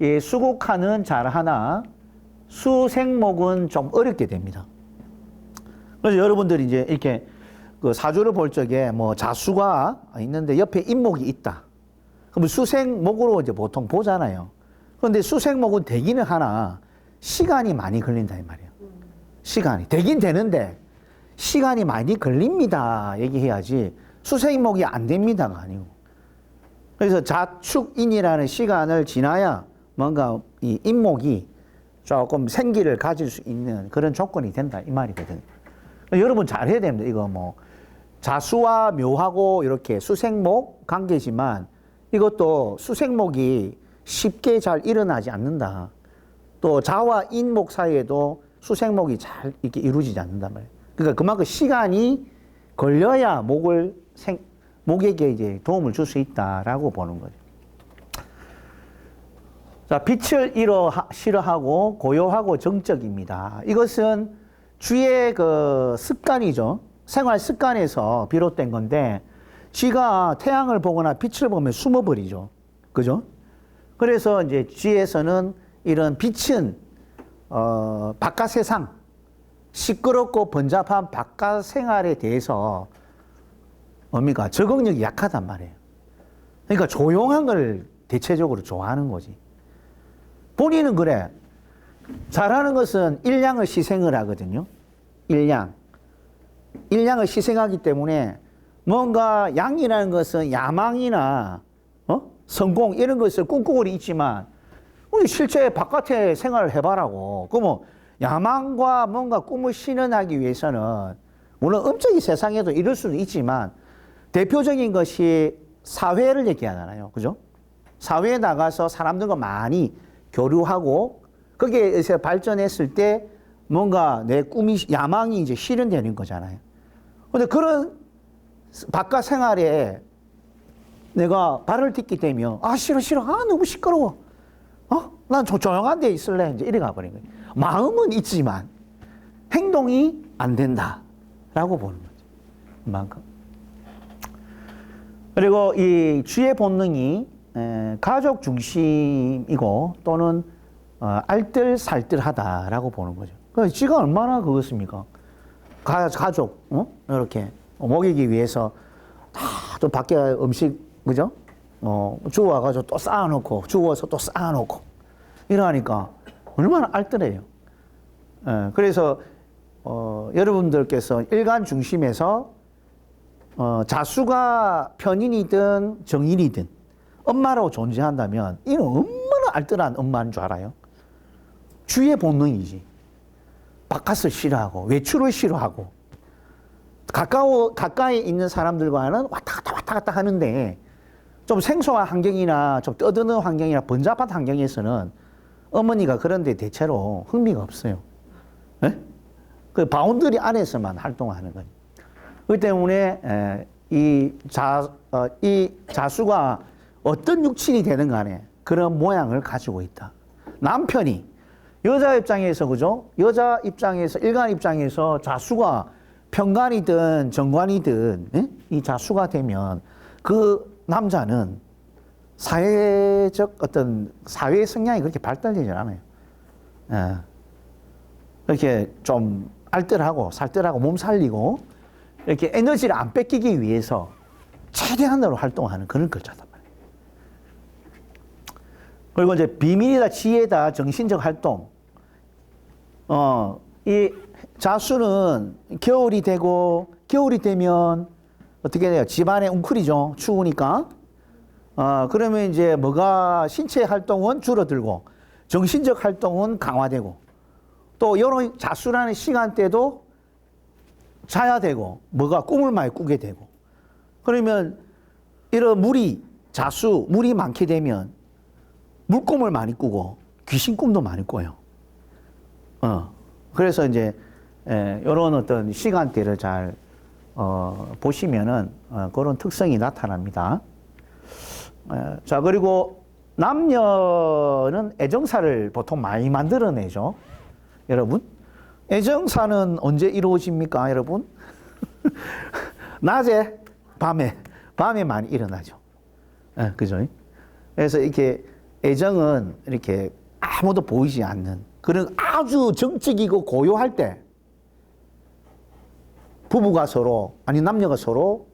Speaker 1: 이 수국화는 잘하나 수생목은 좀 어렵게 됩니다. 그래서 여러분들이 이제 이렇게 그 사주를 볼 적에 뭐 자수가 있는데 옆에 인목이 있다. 그럼 수생목으로 이제 보통 보잖아요. 그런데 수생목은 되기는 하나 시간이 많이 걸린다 이 말이에요. 시간이 되긴 되는데 시간이 많이 걸립니다 얘기해야지 수생목이 안 됩니다가 아니고. 그래서 자축인이라는 시간을 지나야 뭔가 이 인목이 조금 생기를 가질 수 있는 그런 조건이 된다 이 말이거든요. 여러분 잘해야 됩니다. 이거 뭐 자수와 묘하고 이렇게 수생목 관계지만 이것도 수생목이 쉽게 잘 일어나지 않는다. 또 자와 인목 사이에도 수생목이 잘 이렇게 이루어지지 않는단 말이에요. 그러니까 그만큼 시간이 걸려야 목에게 이제 도움을 줄 수 있다라고 보는 거죠. 자, 빛을 싫어하고 고요하고 정적입니다. 이것은 주의 그 습관이죠. 생활 습관에서 비롯된 건데, 쥐가 태양을 보거나 빛을 보면 숨어버리죠. 그죠? 그래서 이제 쥐에서는 이런 빛은, 바깥 세상, 시끄럽고 번잡한 바깥 생활에 대해서 뭡니까? 적응력이 약하단 말이에요. 그러니까 조용한 걸 대체적으로 좋아하는 거지. 본인은 그래. 잘하는 것은 일량을 희생을 하거든요. 일량을 희생하기 때문에 뭔가 양이라는 것은 야망이나 성공 이런 것을 꿈꾸고 있지만 우리 실제 바깥에 생활을 해봐라고. 그러면 야망과 뭔가 꿈을 실현하기 위해서는 물론 음적인 세상에도 이룰 수는 있지만 대표적인 것이 사회를 얘기하잖아요. 그죠? 사회에 나가서 사람들과 많이 교류하고 거기에서 발전했을 때 뭔가 내 꿈이, 야망이 이제 실현되는 거잖아요. 근데 그런 바깥 생활에 내가 발을 딛게 되면 싫어. 너무 시끄러워. 난 조용한 데 있을래. 이제 이래 가버린 거예요. 마음은 있지만 행동이 안 된다라고 보는 거죠. 그만큼. 그리고 이 쥐의 본능이 가족 중심이고 또는 알뜰살뜰하다라고 보는 거죠. 그러니까 쥐가 얼마나 그렇습니까? 가족, 이렇게 먹이기 위해서 다 또 밖에 음식, 그죠? 주워가지고 또 쌓아놓고, 주워서 또 쌓아놓고, 이러니까 얼마나 알뜰해요. 그래서, 여러분들께서 일간 중심에서, 자수가 편인이든 정인이든 엄마로 존재한다면, 이는 얼마나 알뜰한 엄마인 줄 알아요? 쥐의 본능이지. 바깥을 싫어하고, 외출을 싫어하고, 가까이 있는 사람들과는 왔다 갔다 하는데, 좀 생소한 환경이나 좀 떠드는 환경이나 번잡한 환경에서는 어머니가 그런데 대체로 흥미가 없어요. 네? 그 바운더리 안에서만 활동하는 거예요. 그렇기 때문에 이 자수가 어떤 육친이 되든 간에 그런 모양을 가지고 있다. 남편이 여자 입장에서, 그죠? 여자 입장에서, 일간 입장에서 자수가 편관이든 정관이든 이 자수가 되면 그 남자는 사회적 어떤 사회 성향이 그렇게 발달되지 않아요. 이렇게 좀 알뜰하고 살뜰하고 몸 살리고 이렇게 에너지를 안 뺏기기 위해서 최대한으로 활동하는 그런 글자단 말이에요. 그리고 이제 비밀이다, 지혜다, 정신적 활동. 이 자수는 겨울이 되면 어떻게 돼요? 집안에 웅크리죠. 추우니까. 그러면 이제 뭐가 신체 활동은 줄어들고 정신적 활동은 강화되고 또 이런 자수라는 시간대도 자야 되고 뭐가 꿈을 많이 꾸게 되고 그러면 이런 물이 많게 되면 물꿈을 많이 꾸고 귀신 꿈도 많이 꿔요. 그래서 이제 이런 어떤 시간대를 잘 보시면은 그런 특성이 나타납니다. 자, 그리고 남녀는 애정사를 보통 많이 만들어내죠. 여러분, 애정사는 언제 이루어집니까, 여러분? 낮에, 밤에 많이 일어나죠. 그죠? 그래서 이렇게 애정은 이렇게 아무도 보이지 않는 그런 아주 정적이고 고요할 때 부부가 서로, 아니 남녀가 서로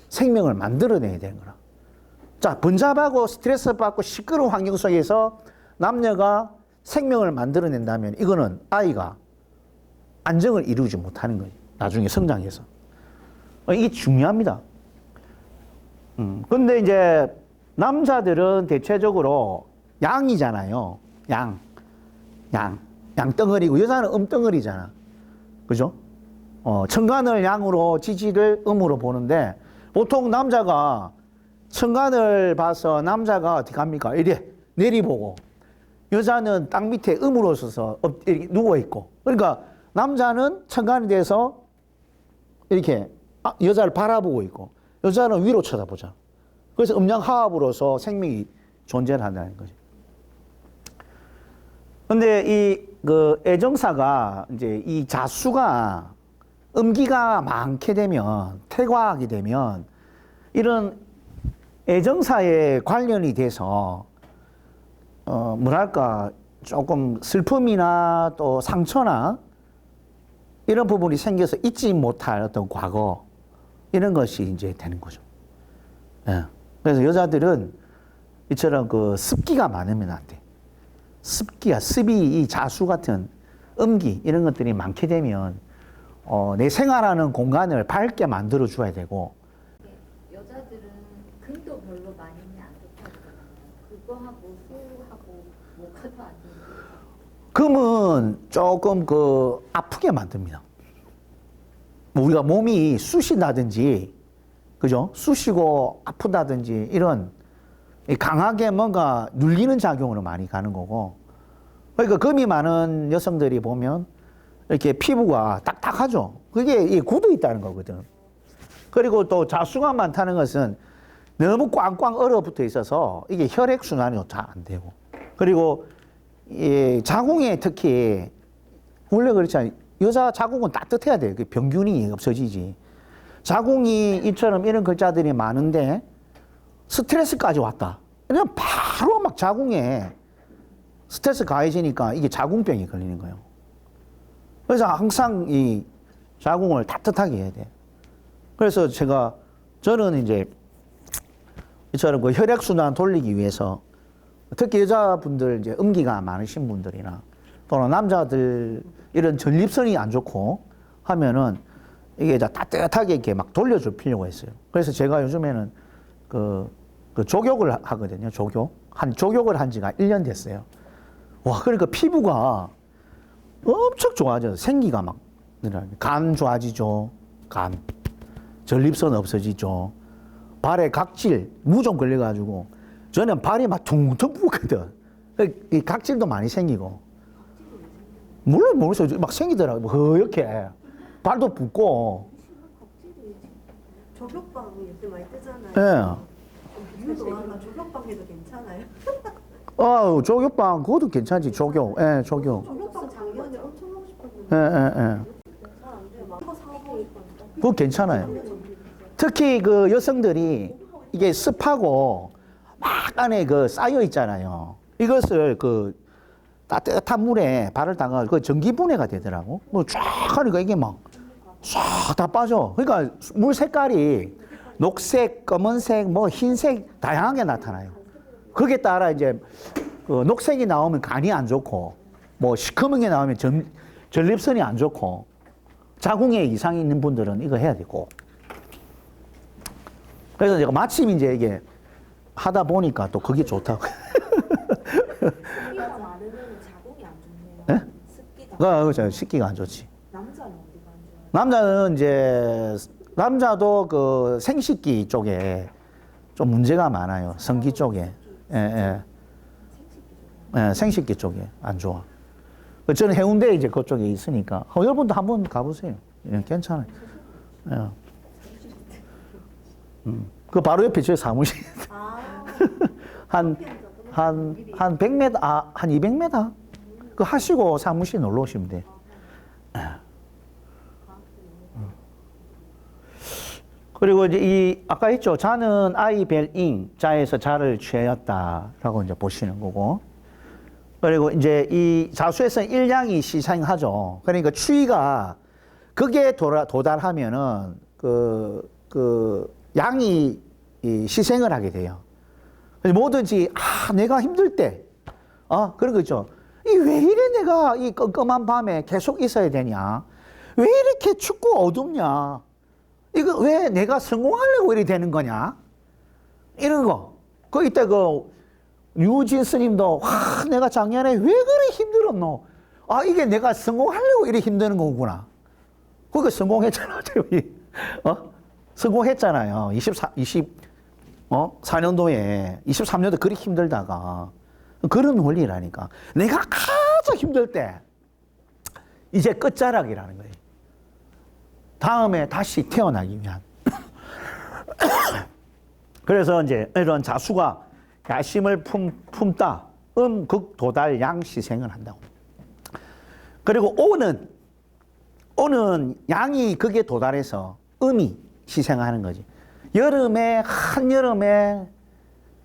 Speaker 1: 생명을 만들어내야 되는 거라. 자, 번잡하고 스트레스 받고 시끄러운 환경 속에서 남녀가 생명을 만들어낸다면 이거는 아이가 안정을 이루지 못하는 거예요. 나중에 성장해서. 이게 중요합니다. 근데 이제 남자들은 대체적으로 양이잖아요. 양덩어리고 여자는 음덩어리잖아. 그죠? 천간을 양으로 지지를 음으로 보는데 보통 남자가 천간을 봐서 남자가 어떻게 합니까? 이래 내리보고 여자는 땅 밑에 음으로 서서 이렇게 누워있고 그러니까 남자는 천간에 대해서 이렇게 여자를 바라보고 있고 여자는 위로 쳐다보자. 그래서 음양하합으로서 생명이 존재를 한다는 거죠. 근데 그 애정사가 이제 이 자수가 음기가 많게 되면 퇴과하게 되면 이런 애정사에 관련이 돼서 뭐랄까 조금 슬픔이나 또 상처나 이런 부분이 생겨서 잊지 못할 어떤 과거 이런 것이 이제 되는 거죠. 예. 그래서 여자들은 이처럼 그 습기가 많으면 안 돼. 습이 이 자수 같은 음기 이런 것들이 많게 되면 내 생활하는 공간을 밝게 만들어 줘야 되고.
Speaker 3: 여자들은 금도 별로 많이 안 좋다고 그러잖아요. 그거하고 수하고 뭐가 더 안 좋은지.
Speaker 1: 금은 조금 아프게 만듭니다. 우리가 몸이 쑤신다든지, 그죠? 쑤시고 아프다든지 이런 강하게 뭔가 눌리는 작용으로 많이 가는 거고. 그러니까 금이 많은 여성들이 보면 이렇게 피부가 딱딱하죠. 그게 굳어 있다는 거거든. 그리고 또 자수가 많다는 것은 너무 꽝꽝 얼어붙어 있어서 이게 혈액순환이 잘 안 되고. 그리고 이 자궁에 특히 원래 그렇잖아요. 여자 자궁은 따뜻해야 돼요. 병균이 없어지지. 자궁이 이처럼 이런 글자들이 많은데 스트레스까지 왔다. 그냥 바로 막 자궁에 스트레스 가해지니까 이게 자궁병이 걸리는 거예요. 그래서 항상 이 자궁을 따뜻하게 해야 돼. 그래서 저는 이제 이처럼 그 혈액순환 돌리기 위해서 특히 여자분들 이제 음기가 많으신 분들이나 또는 남자들 이런 전립선이 안 좋고 하면은 이게 따뜻하게 이렇게 막 돌려줄 필요가 있어요. 그래서 제가 요즘에는 그 족욕을 하거든요. 족욕을 한 지가 1년 됐어요. 와, 그러니까 피부가 엄청 좋아져요. 생기가 막 늘어나요. 간 좋아지죠. 전립선 없어지죠. 발에 각질, 무좀 걸려가지고 저는 발이 막 퉁퉁 붓거든. 이 각질도 많이 생기고. 물론 모르겠어요. 막 생기더라고요. 허옇게. 발도 붓고.
Speaker 2: 족욕방 요새 많이 뜨잖아요.
Speaker 1: 예.
Speaker 2: 유도하나 족욕방 해도 괜찮아요?
Speaker 1: 족욕방, 그것도 괜찮지, 족욕. 예, 족욕.
Speaker 2: 족욕방 작년에 엄청 하고 싶었는데
Speaker 1: 예.
Speaker 2: 잘안 돼요. 막 이거 사고
Speaker 1: 그거 괜찮아요. 특히 그 여성들이 이게 습하고 막 안에 쌓여 있잖아요. 이것을 따뜻한 물에 발을 담가서 전기분해가 되더라고. 쫙 하니까 이게 막 쫙 다 빠져. 그러니까 물 색깔이 녹색, 검은색, 흰색 다양하게 나타나요. 거기에 따라 이제 그 녹색이 나오면 간이 안 좋고, 뭐 시커먼 게 나오면 전립선이 안 좋고, 자궁에 이상이 있는 분들은 이거 해야 되고. 그래서 제가 마침 이제 이게 하다 보니까 또 그게 좋다고.
Speaker 2: 습기가 많으면 자궁이 안 좋네요.
Speaker 1: 예?
Speaker 2: 습기가.
Speaker 1: 그렇죠. 식기가 안 좋지.
Speaker 2: 남자는 어디가 안 좋아요?
Speaker 1: 남자는 이제, 남자도 그 생식기 쪽에 좀 문제가 많아요. 성기 쪽에. 예, 예. 예, 생식기 쪽에 안 좋아. 저는 해운대에 이제 그쪽에 있으니까. 여러분도 한번 가보세요. 예, 괜찮아요. 예. 그 바로 옆에 제 사무실.
Speaker 2: 아,
Speaker 1: 한 100m, 한 200m? 그 하시고 사무실 놀러 오시면 돼. 그리고 이제 아까 했죠. 자는 아이벨잉, 자에서 자를 취하였다라고 이제 보시는 거고. 그리고 이제 이 자수에서는 일양이 시생하죠. 그러니까 추위가 그게 도달하면은 양이 시생을 하게 돼요. 뭐든지, 내가 힘들 때, 그런 거 있죠. 왜 이래 내가 이 껌껌한 밤에 계속 있어야 되냐? 왜 이렇게 춥고 어둡냐? 이거 왜 내가 성공하려고 이렇게 되는 거냐? 이런 거. 이때 유진 스님도, 내가 작년에 왜 그리 힘들었노? 이게 내가 성공하려고 이렇게 힘드는 거구나. 그거 성공했잖아, 성공했잖아요. 4년도에, 23년도 그렇게 힘들다가. 그런 원리라니까. 내가 가장 힘들 때, 이제 끝자락이라는 거예요. 다음에 다시 태어나기 위한. 그래서 이제 이런 자수가 야심을 품다, 극도달 양시생을 한다고. 그리고 오는 양이 극에 도달해서 음이 시생하는 거지. 한여름에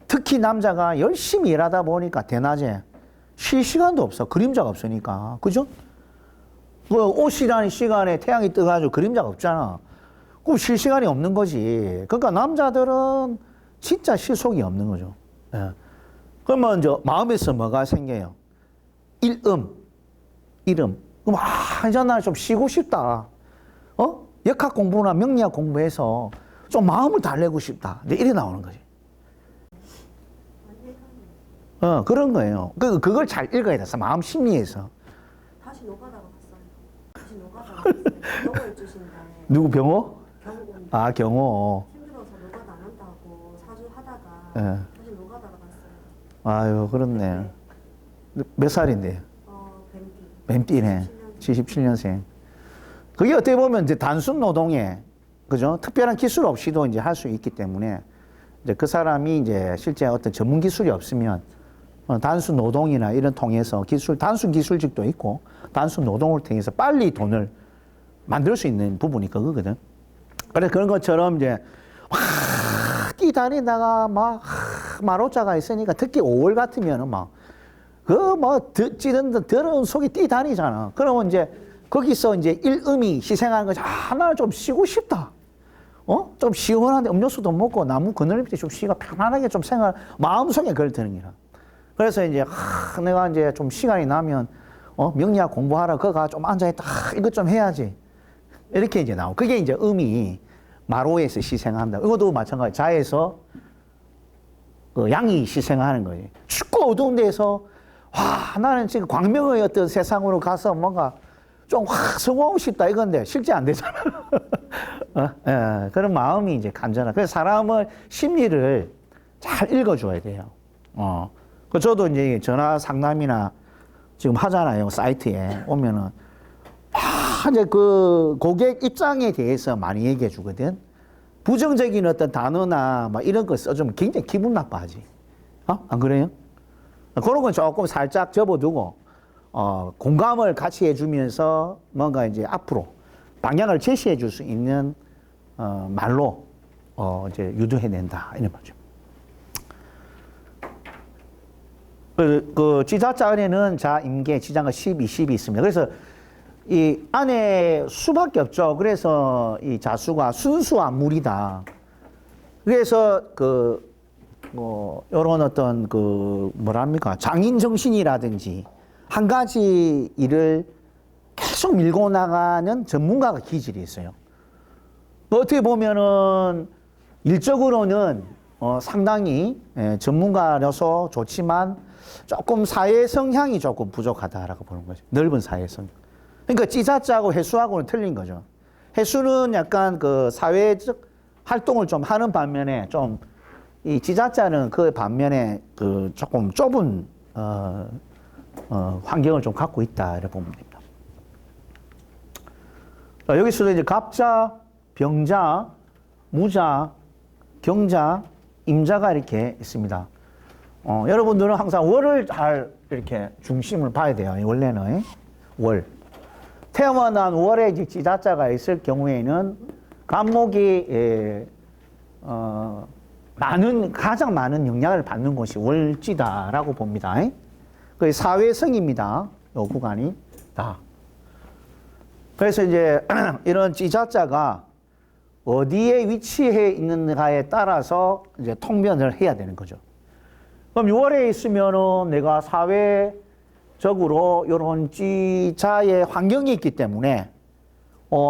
Speaker 1: 특히 남자가 열심히 일하다 보니까 대낮에 쉴 시간도 없어. 그림자가 없으니까. 그죠? 옷이라는 시간에 태양이 떠가지고 그림자가 없잖아. 그럼 쉴 시간이 없는 거지. 그러니까 남자들은 진짜 실속이 없는 거죠. 예. 그러면 이제 마음에서 뭐가 생겨요? 이름. 그럼 이제 나는 좀 쉬고 싶다. 역학 공부나 명리학 공부해서 좀 마음을 달래고 싶다. 이제 이래 나오는 거지. 그런 거예요. 그걸 잘 읽어야 돼서 마음 심리에서.
Speaker 2: 다시 노가다가 갔어요. 병원 주신데.
Speaker 1: 누구 병호?
Speaker 2: 경호.
Speaker 1: 경호.
Speaker 2: 힘들어서 노가다 안 한다고 사주 하다가
Speaker 1: 예.
Speaker 2: 다시 노가다가 갔어요.
Speaker 1: 아유, 그렇네. 몇 살인데? 뱀띠네. 77년생. 그게 어떻게 보면 이제 단순 노동에, 그죠? 특별한 기술 없이도 이제 할 수 있기 때문에, 이제 그 사람이 이제 실제 어떤 전문 기술이 없으면, 단순 노동이나 이런 통해서 단순 기술직도 있고, 단순 노동을 통해서 빨리 돈을 만들 수 있는 부분이 그거거든. 그래서 그런 것처럼 이제, 뛰다니다가 마로자가 있으니까 특히 5월 같으면은 찌든 더러운 속이 뛰다니잖아. 그러면 이제 거기서 이제 일음이 희생하는 거지. 나는 좀 쉬고 싶다. 좀 시원한데 음료수도 먹고 나무 그늘 밑에 좀 쉬가 편안하게 좀 마음속에 그걸 드는 거라. 그래서 이제, 내가 이제 좀 시간이 나면, 명리학 공부하러 거가 좀 앉아있다. 이것 좀 해야지. 이렇게 이제 나오고. 그게 이제 음이 마로에서 시생한다. 이것도 마찬가지. 자에서 양이 시생하는 거지. 춥고 어두운 데서, 나는 지금 광명의 어떤 세상으로 가서 뭔가 좀 성공하고 싶다 이건데 실제 안 되잖아. 그런 마음이 이제 간절한. 그래서 사람의 심리를 잘 읽어줘야 돼요. 저도 이제 전화 상담이나 지금 하잖아요. 사이트에 오면은. 이제 그 고객 입장에 대해서 많이 얘기해 주거든. 부정적인 어떤 단어나 이런 거 써주면 굉장히 기분 나빠하지. 안 그래요? 그런 건 조금 살짝 접어두고, 공감을 같이 해주면서 뭔가 이제 앞으로 방향을 제시해 줄 수 있는, 말로, 이제 유도해낸다. 이런 말이죠. 지자자 안에는 자, 임계, 지장과 12, 10이 있습니다. 그래서 이 안에 수밖에 없죠. 그래서 이 자수가 순수한 물이다. 그래서 이런 어떤 뭐랍니까? 장인 정신이라든지 한 가지 일을 계속 밀고 나가는 전문가가 기질이 있어요. 어떻게 보면은 일적으로는 상당히 전문가라서 좋지만 조금 사회 성향이 조금 부족하다라고 보는 거죠. 넓은 사회 성향. 그러니까 찌자짜고 해수하고는 틀린 거죠. 해수는 약간 사회적 활동을 좀 하는 반면에 좀 이 찌자짜는 그 반면에 조금 좁은 환경을 좀 갖고 있다 이렇게 보면 됩니다. 자, 여기서도 이제 갑자, 병자, 무자, 경자, 임자가 이렇게 있습니다. 여러분들은 항상 월을 잘 이렇게 중심을 봐야 돼요. 원래는 월. 태어난 월에 이제 찌자자가 있을 경우에는 간목이 가장 많은 영향을 받는 곳이 월지다라고 봅니다. 그 사회성입니다. 요 구간이 다. 그래서 이제 이런 찌자자가 어디에 위치해 있는가에 따라서 이제 통변을 해야 되는 거죠. 그럼 6월에 있으면은 내가 사회적으로 이런 찌자의 환경이 있기 때문에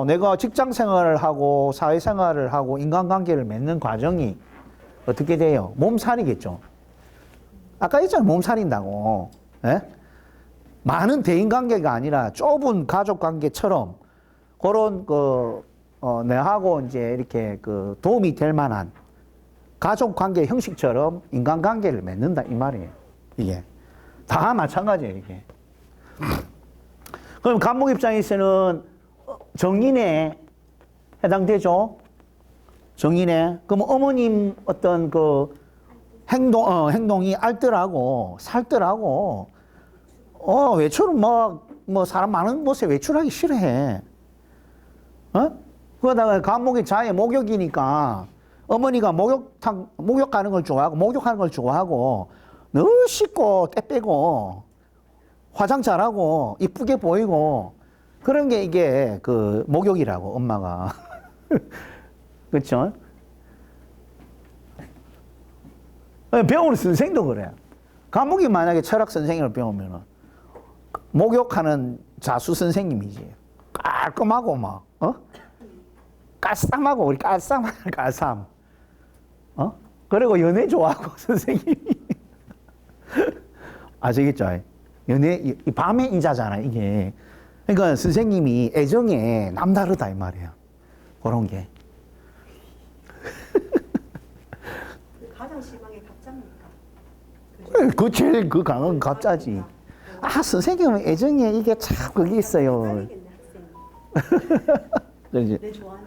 Speaker 1: 내가 직장 생활을 하고 사회 생활을 하고 인간관계를 맺는 과정이 어떻게 돼요? 몸살이겠죠. 아까 했잖아요. 몸살인다고. 예? 많은 대인관계가 아니라 좁은 가족관계처럼 그런 내하고 이제 이렇게 도움이 될 만한 가족관계 형식처럼 인간관계를 맺는다 이 말이에요. 이게 다 마찬가지예요. 이게. 그럼 간목 입장에서는 정인에 해당되죠. 정인에. 그럼 어머님 어떤 행동이 알뜰하고 살뜰하고 외출은 뭐 사람 많은 곳에 외출하기 싫어해. 그러다가 간목이 자의 목욕이니까 어머니가 목욕 가는 걸 좋아하고 목욕하는 걸 좋아하고 늘 씻고 때 빼고 화장 잘하고 이쁘게 보이고 그런 게 이게 목욕이라고 엄마가. 그렇죠? 배우는 선생도 그래. 간목이 만약에 철학 선생님을 배우면은 목욕하는 자수 선생님이지. 깔끔하고 막 깔쌈하고 우리 깔쌈. 그리고 연애 좋아하고 선생님이. 아시겠죠? 연애 이 밤의 인자잖아 이게. 그러니까 선생님이 애정에 남다르다 이 말이에요. 그런 게.
Speaker 2: 가장 심한 게 갑자입니까?
Speaker 1: 그 제일 강한 갑자지. 선생님은 애정에 이게 참 그게 있어요.
Speaker 2: 딸이겠네 학생.
Speaker 1: 그렇지.
Speaker 2: 내 좋아하는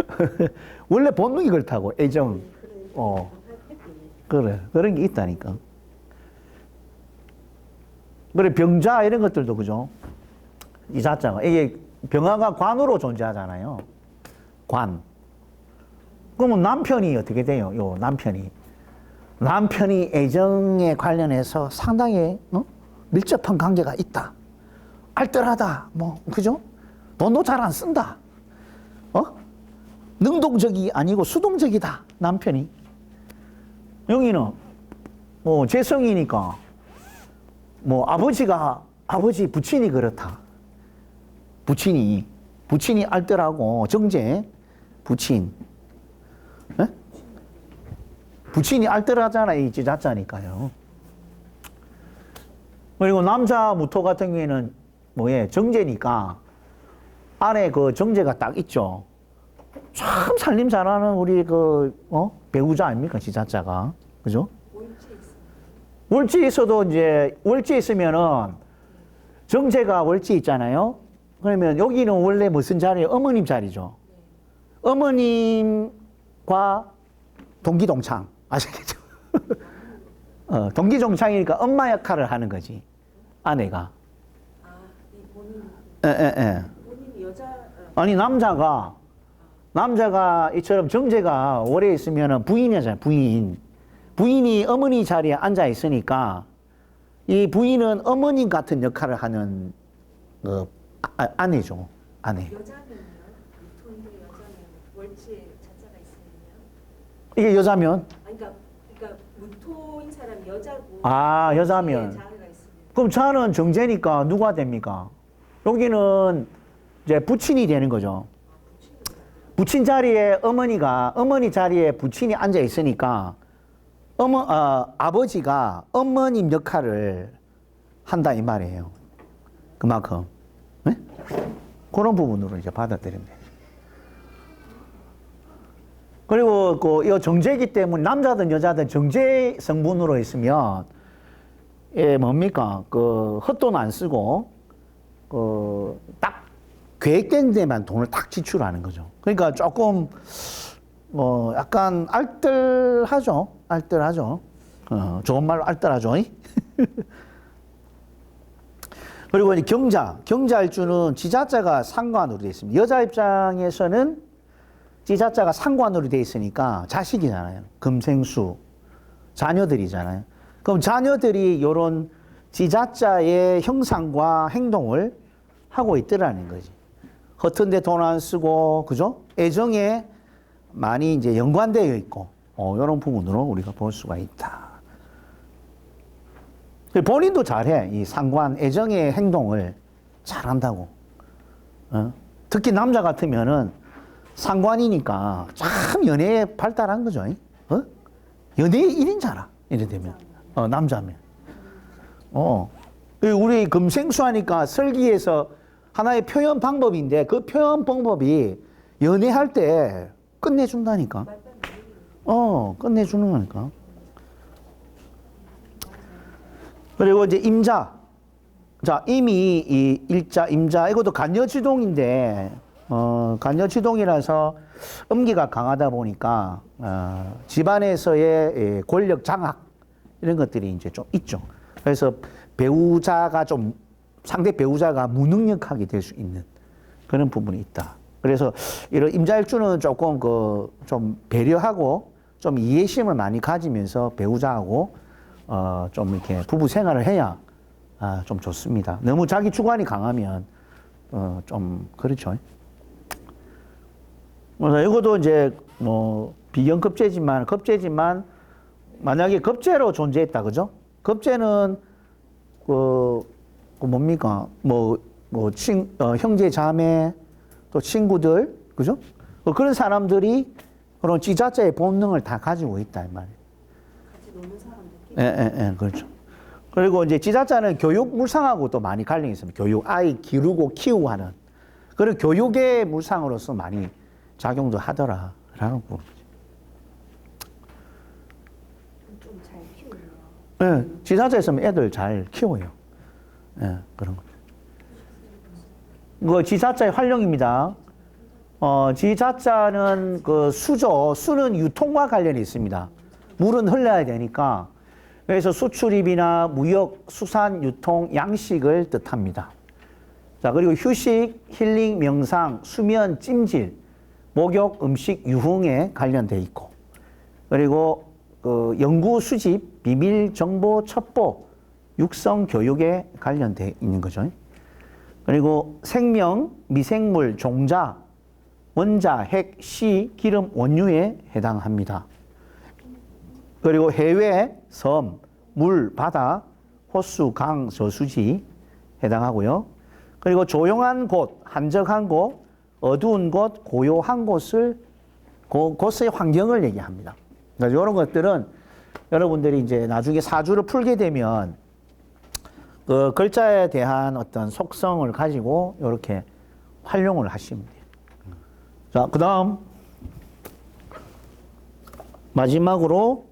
Speaker 2: 착각하는.
Speaker 1: 원래 본능이 그렇다고 애정. 그래 그런 게 있다니까. 그래 병자 이런 것들도 그죠. 이 자자가 이게 병화가 관으로 존재하잖아요. 관. 그러면 남편이 어떻게 돼요? 요 남편이 애정에 관련해서 상당히 밀접한 관계가 있다. 알뜰하다. 그죠? 돈도 잘 안 쓴다. 능동적이 아니고 수동적이다. 남편이. 여기는 재성이니까 아버지 부친이 그렇다. 부친이 알뜰하고 정제 부친. 에? 부친이 알뜰하잖아. 이 자자니까요. 그리고 남자 무토 같은 경우에는 정제니까 안에 정제가 딱 있죠. 참 살림 잘하는 우리 배우자 아닙니까? 지자자가. 그죠? 월지 있어도 이제 월지 있으면은 정제가 월지 있잖아요. 그러면 여기는 원래 무슨 자리예요? 어머님 자리죠. 어머님과 동기동창. 아시겠죠? 동기동창이니까 엄마 역할을 하는 거지. 아내가.
Speaker 2: 이 본인. 본인이 여자.
Speaker 1: 아니 남자가 이처럼 정제가 오래 있으면은 부인이잖아요. 부인이 어머니 자리에 앉아 있으니까 이 부인은 어머님 같은 역할을 하는 아내죠. 아내.
Speaker 2: 여자면요? 돈도 여자면 월지에 자자가 있으면요?
Speaker 1: 이게 여자면?
Speaker 2: 그러니까 그러니까 무토인 사람이 여자고
Speaker 1: 아, 여자면.
Speaker 2: 장애가 있습니다.
Speaker 1: 그럼 자는 정제니까 누가 됩니까? 여기는 이제 부친이 되는 거죠. 부친 자리에 어머니 자리에 부친이 앉아 있으니까 아버지가 어머님 역할을 한다 이 말이에요. 그만큼. 네? 그런 부분으로 이제 받아들이면 돼요. 그리고 이 정제이기 때문에 남자든 여자든 정제 성분으로 있으면 뭡니까? 헛돈 안 쓰고 딱 계획된 데만 돈을 딱 지출하는 거죠. 그러니까 조금 약간 알뜰하죠. 좋은 말로 알뜰하죠. 그리고 이제 경자일주는 지자자가 상관으로 되어 있습니다. 여자 입장에서는 지자자가 상관으로 되어 있으니까 자식이잖아요. 금생수 자녀들이잖아요. 그럼 자녀들이 이런 지자자의 형상과 행동을 하고 있더라는 거지. 허튼데 돈 안 쓰고, 그죠? 애정에 많이 이제 연관되어 있고, 이런 부분으로 우리가 볼 수가 있다. 본인도 잘해. 이 상관, 애정의 행동을 잘한다고. 특히 남자 같으면은 상관이니까 참 연애에 발달한 거죠. 연애의 1인자라. 이래 되면. 남자면. 우리 금생수 하니까 설기에서 하나의 표현 방법인데 그 표현 방법이 연애할 때 끝내준다니까. 끝내주는 거니까. 그리고 이제 임자. 자, 이미 이 일자, 임자, 이것도 간여지동인데, 간여지동이라서 음기가 강하다 보니까, 집안에서의 권력 장악, 이런 것들이 이제 좀 있죠. 그래서 상대 배우자가 무능력하게 될 수 있는 그런 부분이 있다. 그래서 이런 임자일주는 조금 좀 배려하고 좀 이해심을 많이 가지면서 배우자하고 좀 이렇게 부부 생활을 해야 좀 좋습니다. 너무 자기 주관이 강하면 좀 그렇죠. 그래서 이것도 이제 급제지만 만약에 급제로 존재했다, 그죠? 급제는 뭡니까? 형제 자매 또 친구들, 그죠? 그런 사람들이 그런 지자체의 본능을 다 가지고 있다 이 말이에요.
Speaker 2: 같이 노는 사람들.
Speaker 1: 예, 그렇죠. 그리고 이제 지자체는 교육 물상하고 또 많이 관련이 있습니다. 교육, 아이 기르고 키우고 하는 그런 교육의 물상으로서 많이 작용도 하더라라는 부분이죠.
Speaker 2: 좀 잘 키우네요.
Speaker 1: 예, 지자체에서는 애들 잘 키워요. 예, 그런 거죠. 그 지자체의 활용입니다. 지자체는 수는 유통과 관련이 있습니다. 물은 흘러야 되니까. 그래서 수출입이나 무역, 수산, 유통, 양식을 뜻합니다. 자, 그리고 휴식, 힐링, 명상, 수면, 찜질, 목욕, 음식, 유흥에 관련돼 있고. 그리고 연구, 수집, 비밀, 정보, 첩보, 육성, 교육에 관련돼 있는 거죠. 그리고 생명, 미생물, 종자, 원자, 핵, 시, 기름, 원유에 해당합니다. 그리고 해외, 섬, 물, 바다, 호수, 강, 저수지 해당하고요. 그리고 조용한 곳, 한적한 곳, 어두운 곳, 고요한 곳을 곳의 환경을 얘기합니다. 그래서 이런 것들은 여러분들이 이제 나중에 사주를 풀게 되면 그 글자에 대한 어떤 속성을 가지고 이렇게 활용을 하시면 돼요. 자, 그 다음 마지막으로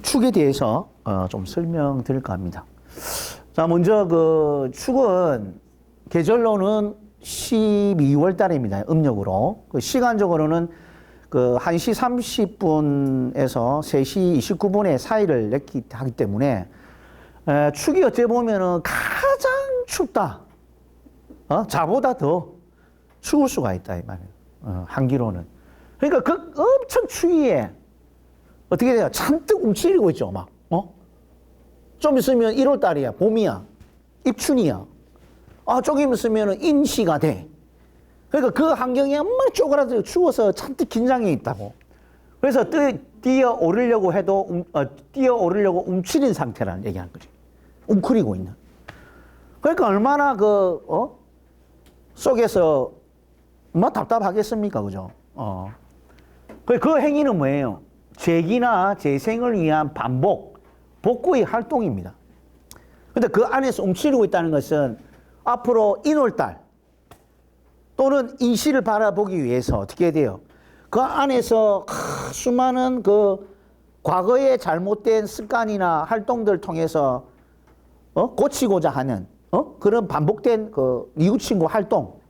Speaker 1: 축에 대해서 좀 설명드릴까 합니다. 자, 먼저 축은 계절로는 12월 달입니다. 음력으로. 시간적으로는 1시 30분에서 3시 29분의 사이를 하기 때문에 축이 어떻게 보면은 가장 춥다. 자보다 더 추울 수가 있다 이 말이에요. 한기로는. 그러니까 엄청 추위에 어떻게 돼요? 잔뜩 움츠리고 있죠, 막. 좀 있으면 1월 달이야, 봄이야, 입춘이야. 조금 있으면 인시가 돼. 그러니까 그 환경에 엄청 쪼그라들고 추워서 잔뜩 긴장해 있다고. 그래서 뛰어 오르려고 해도 뛰어 오르려고 움츠린 상태라는 얘기하는 거지. 웅크리고 있는. 그러니까 얼마나 속에서 뭐 답답하겠습니까, 그죠? 그 행위는 뭐예요? 재기나 재생을 위한 반복, 복구의 활동입니다. 근데 그 안에서 움츠리고 있다는 것은 앞으로 인월달 또는 인시를 바라보기 위해서 어떻게 해야 돼요? 그 안에서 수많은 그 과거의 잘못된 습관이나 활동들을 통해서 고치고자 하는 그런 반복된 그 뉘우친 거 활동,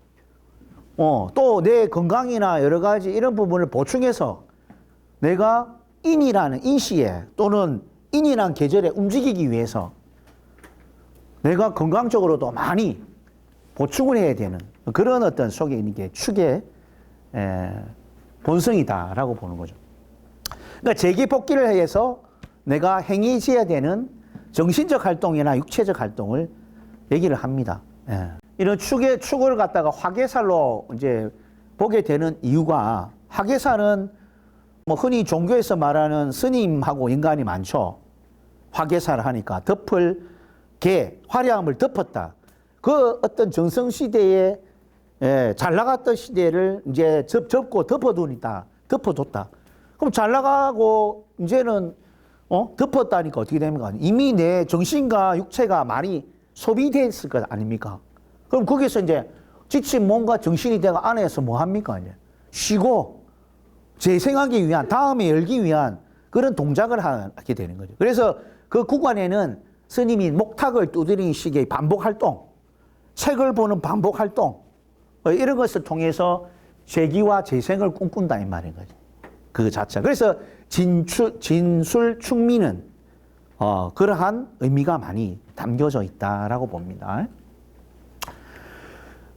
Speaker 1: 또 내 건강이나 여러 가지 이런 부분을 보충해서 내가 인이라는 인시에 또는 인이라는 계절에 움직이기 위해서 내가 건강적으로도 많이 보충을 해야 되는 그런 어떤 속에 있는 게 축의 본성이다라고 보는 거죠. 그러니까 재기복귀를 해서 내가 행해져야 되는 정신적 활동이나 육체적 활동을 얘기를 합니다. 이런 축을 갖다가 화개살로 이제 보게 되는 이유가, 화개살은 뭐 흔히 종교에서 말하는 스님하고 인간이 많죠. 화개살을 하니까 덮을 화려함을 덮었다. 그 어떤 정성시대에 잘 나갔던 시대를 이제 접고 덮어두니까, 덮어뒀다. 그럼 잘 나가고 이제는 덮었다니까 어떻게 됩니까? 이미 내 정신과 육체가 많이 소비됐을 것 아닙니까? 그럼 거기서 이제 지친 몸과 정신이 내가 안에서 뭐 합니까? 이제 쉬고 재생하기 위한, 다음에 열기 위한 그런 동작을 하게 되는 거죠. 그래서 그 구간에는 스님이 목탁을 두드리는 식의 반복 활동, 책을 보는 반복 활동, 이런 것을 통해서 재기와 재생을 꿈꾼다 이 말인 거죠. 그 자체. 그래서 진술 충미는 그러한 의미가 많이 담겨져 있다라고 봅니다.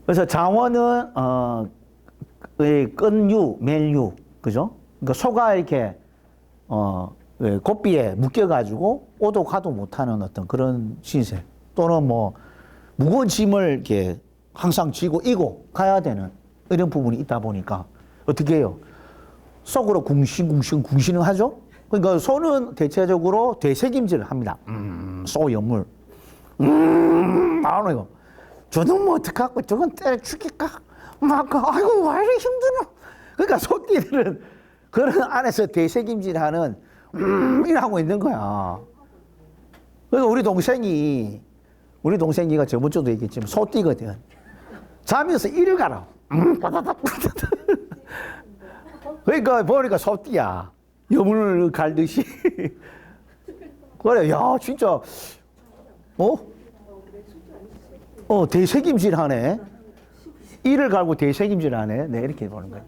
Speaker 1: 그래서 장원은 끈유, 멜유, 그죠? 그러니까 소가 이렇게 고삐에 묶여가지고 오도 가도 못하는 어떤 그런 신세, 또는 뭐 무거운 짐을 이렇게 항상 쥐고 이고 가야 되는 이런 부분이 있다 보니까 어떻게 해요? 속으로 궁신을 하죠? 그러니까 소는 대체적으로 되새김질을 합니다. 소 염물. 이거. 저는 뭐 어떡하고 저건 때려 죽일까? 아이고, 왜 이렇게 힘드노? 그러니까 소띠들은 그런 안에서 되새김질하는, 이러고 있는 거야. 그러니까 우리 동생이가 저번 주도 얘기했지만 소띠거든. 자면서 이를 가라. 그러니까 보니까 소띠야. 여물을 갈듯이. 그래, 야, 진짜, 대책임질 하네. 이를 갈고 대책임질 하네. 네, 이렇게 보는 거예요.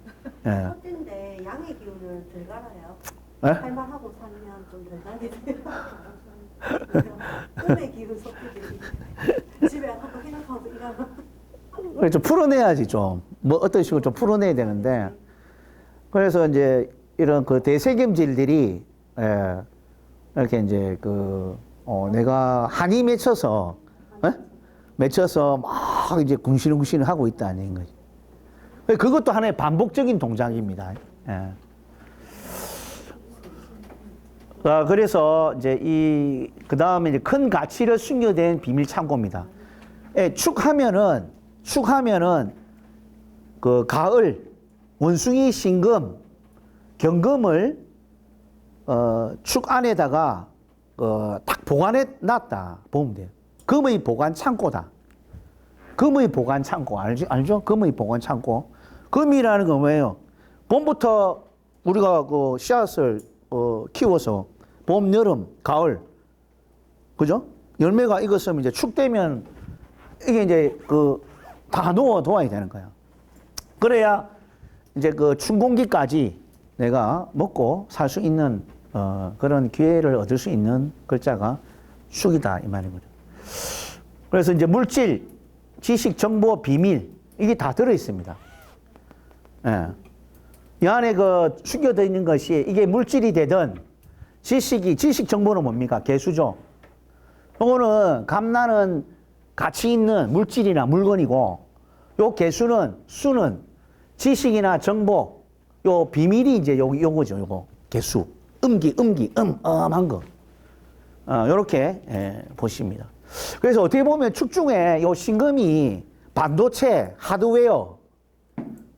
Speaker 1: 예.
Speaker 2: 소띠인데 양의 기운을 덜 갈아요.
Speaker 1: 에?
Speaker 2: 할만하고 살면 좀 덜 가게 돼요. 몸의 기운 소띠들이 집에 가서 생각하고 일하고.
Speaker 1: 좀 풀어내야지 좀. 뭐 어떤 식으로 좀 풀어내야 되는데. 그래서 이제 이런 그 대책임질들이 이렇게 이제 내가 한이 맺혀서 막 이제 궁시렁궁시렁 하고 있다는 거지. 그것도 하나의 반복적인 동작입니다. 그래서 이제 그 다음에 이제 큰 가치를 숨겨낸 비밀 창고입니다. 축하면은 그 가을, 원숭이 신금, 경금을 축 안에다가 딱 보관해 놨다 보면 돼요. 금의 보관 창고다. 금의 보관 창고 알죠? 금의 보관 창고. 금이라는 건 뭐예요? 봄부터 우리가 그 씨앗을 키워서 봄, 여름, 가을, 그죠? 열매가 익었으면 이제 축 되면 이게 이제 다 놓아둬야 되는 거야. 그래야 이제 춘공기까지 내가 먹고 살 수 있는 그런 기회를 얻을 수 있는 글자가 축이다 이 말인 거죠. 그래서 이제 물질, 지식, 정보, 비밀 이게 다 들어 있습니다. 이 안에 숨겨져 있는 것이 이게 물질이 되든 지식 정보는 뭡니까? 개수죠. 이거는 감나는 가치 있는 물질이나 물건이고, 요 개수는 수는 지식이나 정보, 요 비밀이 이제 요거죠, 요거. 개수, 음한 거. 요렇게 보십니다. 그래서 어떻게 보면 축 중에 요 신금이 반도체, 하드웨어,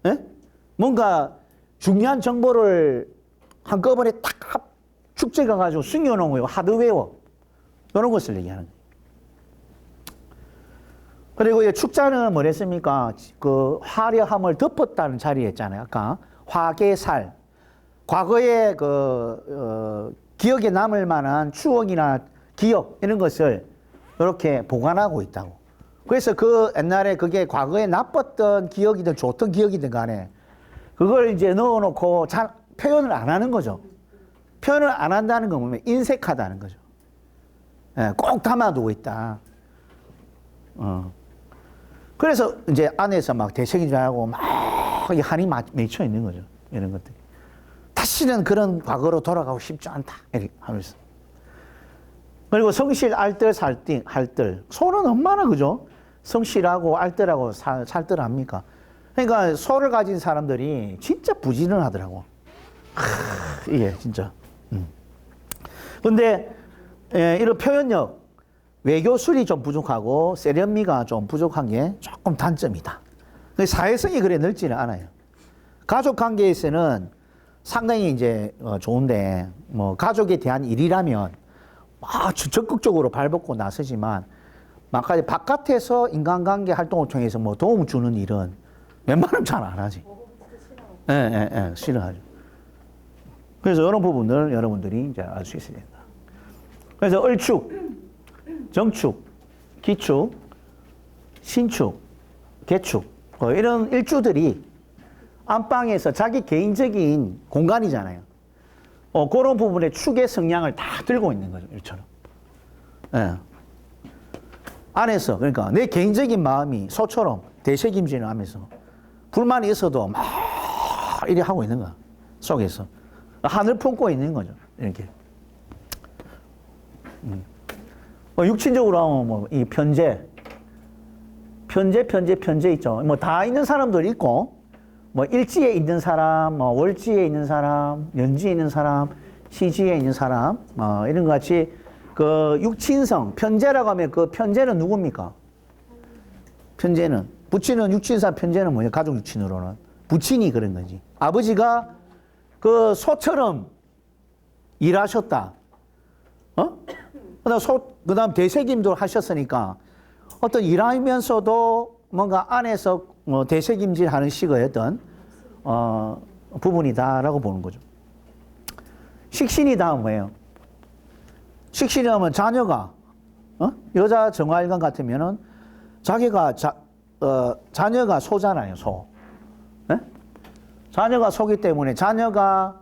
Speaker 1: 예? 뭔가 중요한 정보를 한꺼번에 딱 축제가 가지고 숨겨놓은 거예요. 하드웨어. 이런 것을 얘기하는 거예요. 그리고 이 축자는 뭐랬습니까? 그 화려함을 덮었다는 자리였잖아요. 아까 화개살. 과거에 기억에 남을 만한 추억이나 기억 이런 것을 이렇게 보관하고 있다고. 그래서 그 옛날에 그게 과거에 나빴던 기억이든 좋던 기억이든 간에 그걸 이제 넣어놓고 잘 표현을 안 하는 거죠. 표현을 안 한다는 건 뭐냐면 인색하다는 거죠. 예, 꼭 담아두고 있다. 그래서 이제 안에서 막 대책인 줄 알고 막 한이 맺혀 있는 거죠. 이런 것들이. 다시는 그런 과거로 돌아가고 싶지 않다. 이렇게 하면서. 그리고 성실, 알뜰, 할뜰. 소는 얼마나 그죠? 성실하고 알뜰하고 살뜰합니까? 그러니까 소를 가진 사람들이 진짜 부지런하더라고. 이게 진짜. 근데 이런 표현력, 외교술이 좀 부족하고 세련미가 좀 부족한 게 조금 단점이다. 사회성이 그래 넓지는 않아요. 가족 관계에서는 상당히 이제 좋은데 뭐 가족에 대한 일이라면 적극적으로 발벗고 나서지만 바깥에서 인간관계 활동을 통해서 뭐 도움을 주는 일은 웬만하면 잘 안 하지. 싫어하죠. 그래서 이런 부분을 여러분들이 이제 알 수 있어야 된다. 그래서 을축, 정축, 기축, 신축, 개축 이런 일주들이 안방에서 자기 개인적인 공간이잖아요. 그런 부분에 축의 성향을 다 들고 있는 거죠, 일처럼. 예. 안에서 그러니까 내 개인적인 마음이 소처럼 대책임진을 하면서 불만이 있어도 막 이렇게 하고 있는 거야. 속에서 하늘 품고 있는 거죠. 이렇게. 육친적으로 하면 뭐 이 편재 있죠. 뭐 다 있는 사람들 있고, 뭐 일지에 있는 사람, 뭐 월지에 있는 사람, 연지에 있는 사람, 시지에 있는 사람, 이런 것 같이 그 육친성 편재라고 하면 그 편재는 누굽니까? 편재는 부친은 육친사 편재는 뭐예요? 가족 육친으로는 부친이 그런 거지. 아버지가 그 소처럼 일하셨다. 그다음 대책임도 하셨으니까 어떤 일하면서도 뭔가 안에서 대책임질하는 식의 어떤 부분이다라고 보는 거죠. 식신이 다음 뭐예요? 식신이 하면 자녀가 여자 정화일관 같으면은 자기가 자녀가 소잖아요, 소. 네? 자녀가 소기 때문에 자녀가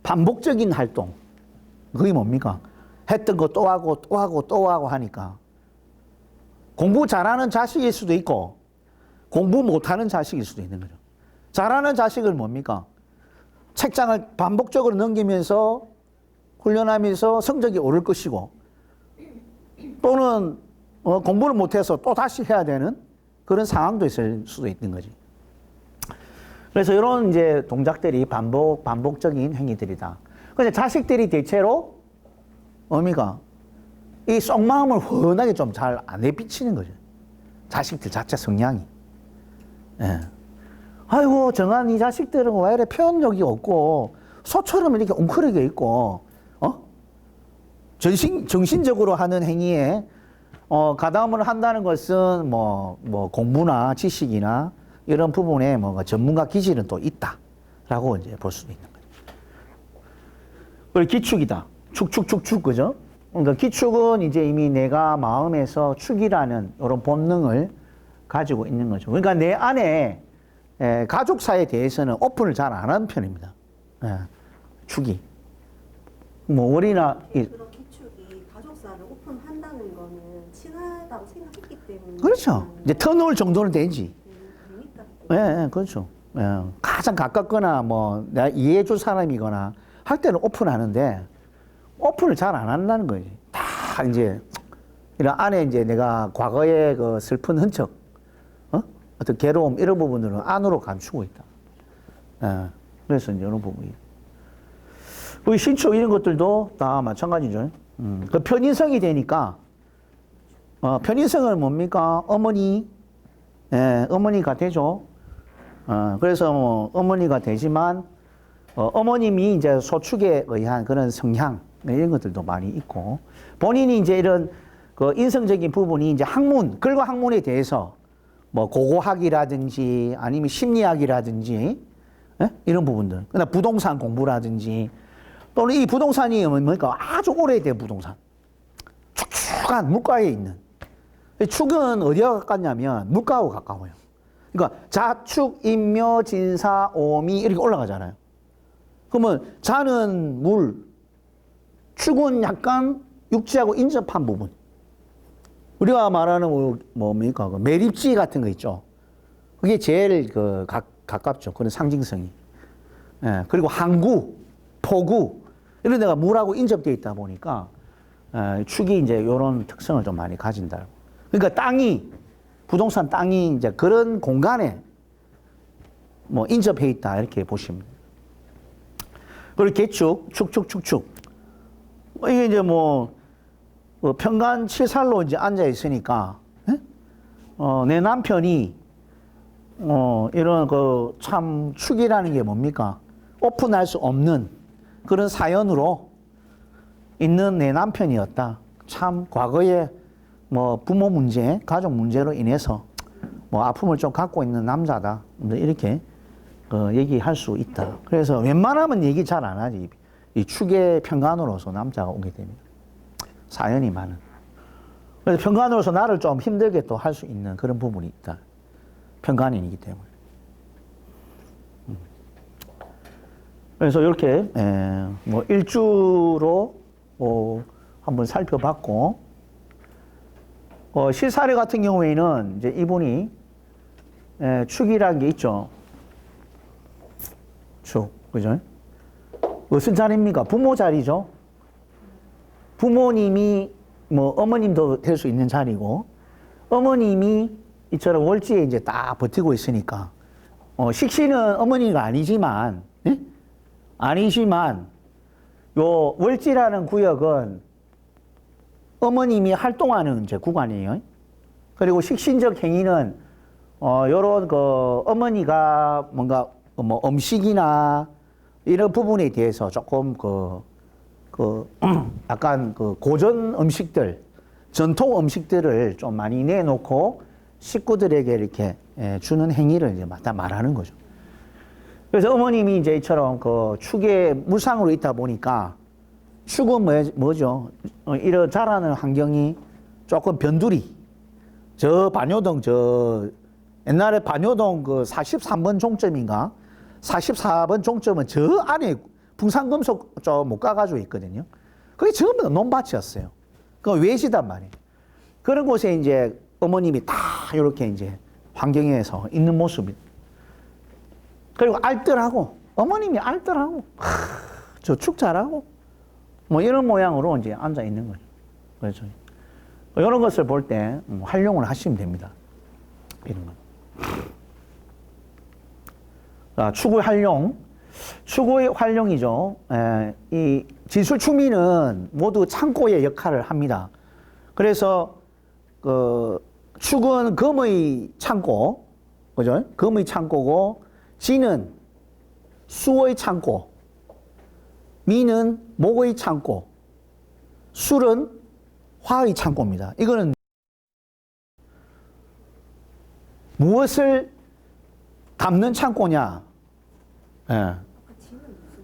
Speaker 1: 반복적인 활동 그게 뭡니까? 했던 거 또 하고 또 하고 또 하고 하니까 공부 잘하는 자식일 수도 있고 공부 못하는 자식일 수도 있는 거죠. 잘하는 자식은 뭡니까? 책장을 반복적으로 넘기면서 훈련하면서 성적이 오를 것이고 또는 공부를 못해서 또 다시 해야 되는 그런 상황도 있을 수도 있는 거지. 그래서 이런 이제 동작들이 반복적인 행위들이다. 근데 자식들이 대체로 뭡니까? 이 속마음을 훤하게 좀 잘 안 내비치는 거죠. 자식들 자체 성향이. 예. 아이고, 정한 이 자식들은 왜 이래 표현력이 없고, 소처럼 이렇게 웅크리게 있고, 정신적으로 하는 행위에, 가담을 한다는 것은 뭐, 공부나 지식이나 이런 부분에 뭔가 전문가 기질은 또 있다라고 이제 볼 수도 있는 거죠. 그리고 기축이다. 축, 그죠? 그러니까 기축은 이제 이미 내가 마음에서 축이라는 이런 본능을 가지고 있는 거죠. 그러니까 내 안에 가족사에 대해서는 오픈을 잘 안 하는 편입니다. 축이. 뭐 월이나
Speaker 2: 그런 기축이 가족사를 오픈한다는 거는 친하다고 생각했기 때문에
Speaker 1: 그렇죠. 이제 터놓을 정도는 되지.
Speaker 2: 되니까.
Speaker 1: 그렇죠. 가장 가깝거나 뭐 내가 이해해 줄 사람이거나 할 때는 오픈하는데 오픈을 잘 안 한다는 거지. 다 이제 이런 안에 이제 내가 과거의 그 슬픈 흔적, 어떤 괴로움 이런 부분들은 안으로 감추고 있다. 그래서 이제 이런 부분이. 우리 신축 이런 것들도 다 마찬가지죠. 그 편인성이 되니까, 편인성은 뭡니까? 어머니, 예, 어머니가 되죠. 그래서 뭐 어머니가 되지만, 어머님이 이제 소축에 의한 그런 성향, 이런 것들도 많이 있고, 본인이 이제 이런 그 인성적인 부분이 이제 학문, 글과 학문에 대해서 뭐 고고학이라든지 아니면 심리학이라든지, 예? 이런 부분들. 그다음 부동산 공부라든지, 또는 이 부동산이 뭡니까? 아주 오래된 부동산. 축축한 물가에 있는. 축은 어디와 가깝냐면 물가하고 가까워요. 그러니까 자축, 인묘, 진사, 오미 이렇게 올라가잖아요. 그러면 자는 물, 축은 약간 육지하고 인접한 부분. 우리가 말하는 뭡니까? 그 매립지 같은 거 있죠. 그게 제일 가깝죠. 그런 상징성이. 예, 그리고 항구, 포구 이런 데가 물하고 인접되어 있다 보니까 축이 이제 이런 특성을 좀 많이 가진다. 그러니까 땅이 부동산 땅이 이제 그런 공간에 뭐 인접해 있다 이렇게 보시면 돼요. 그리고 개축, 축축축축. 이게 이제 뭐 평간 칠살로 이제 앉아 있으니까 내 남편이 이런 그 참 축이라는 게 뭡니까? 오픈할 수 없는 그런 사연으로 있는 내 남편이었다. 참 과거에 뭐 부모 문제, 가족 문제로 인해서 뭐 아픔을 좀 갖고 있는 남자다. 이렇게 얘기할 수 있다. 그래서 웬만하면 얘기 잘 안 하지. 이 축의 평간으로서 남자가 오게 됩니다. 사연이 많은. 그래서 평간으로서 나를 좀 힘들게 또 할 수 있는 그런 부분이 있다. 평간인이기 때문에. 그래서 이렇게 뭐 일주로 한번 살펴봤고, 실사례 같은 경우에는 이제 이분이 축이라는 게 있죠. 축, 그죠? 무슨 자리입니까? 부모 자리죠. 부모님이 뭐 어머님도 될 수 있는 자리고, 어머님이 이처럼 월지에 이제 딱 버티고 있으니까, 식신은 어머니가 아니지만, 예? 아니지만, 요 월지라는 구역은 어머님이 활동하는 이제 구간이에요. 그리고 식신적 행위는, 요런 어머니가 뭔가 뭐 음식이나 이런 부분에 대해서 조금 약간 고전 음식들, 전통 음식들을 좀 많이 내놓고 식구들에게 이렇게 주는 행위를 이제 다 말하는 거죠. 그래서 어머님이 이제 이처럼 축에 무상으로 있다 보니까 축은 뭐죠? 이런 자라는 환경이 조금 변두리. 반요동, 옛날에 반요동 43번 종점인가? 44번 종점은 저 안에 풍산금속 쪽 못 가가지고 있거든요. 그게 전부 다 논밭이었어요. 그 외지단 말이에요. 그런 곳에 이제 어머님이 다 이렇게 이제 환경에서 있는 모습이. 그리고 알뜰하고, 어머님이 알뜰하고, 저 축 잘하고, 뭐 이런 모양으로 이제 앉아 있는 거죠. 그렇죠. 이런 것을 볼 때 활용을 하시면 됩니다. 이런 거. 자, 축의 활용. 축의 활용이죠. 이 진술축미는 모두 창고의 역할을 합니다. 그래서 축은 금의 창고, 그죠? 금의 창고고, 지는 수의 창고, 미는 목의 창고, 술은 화의 창고입니다. 이거는 무엇을 담는 창고냐? 예.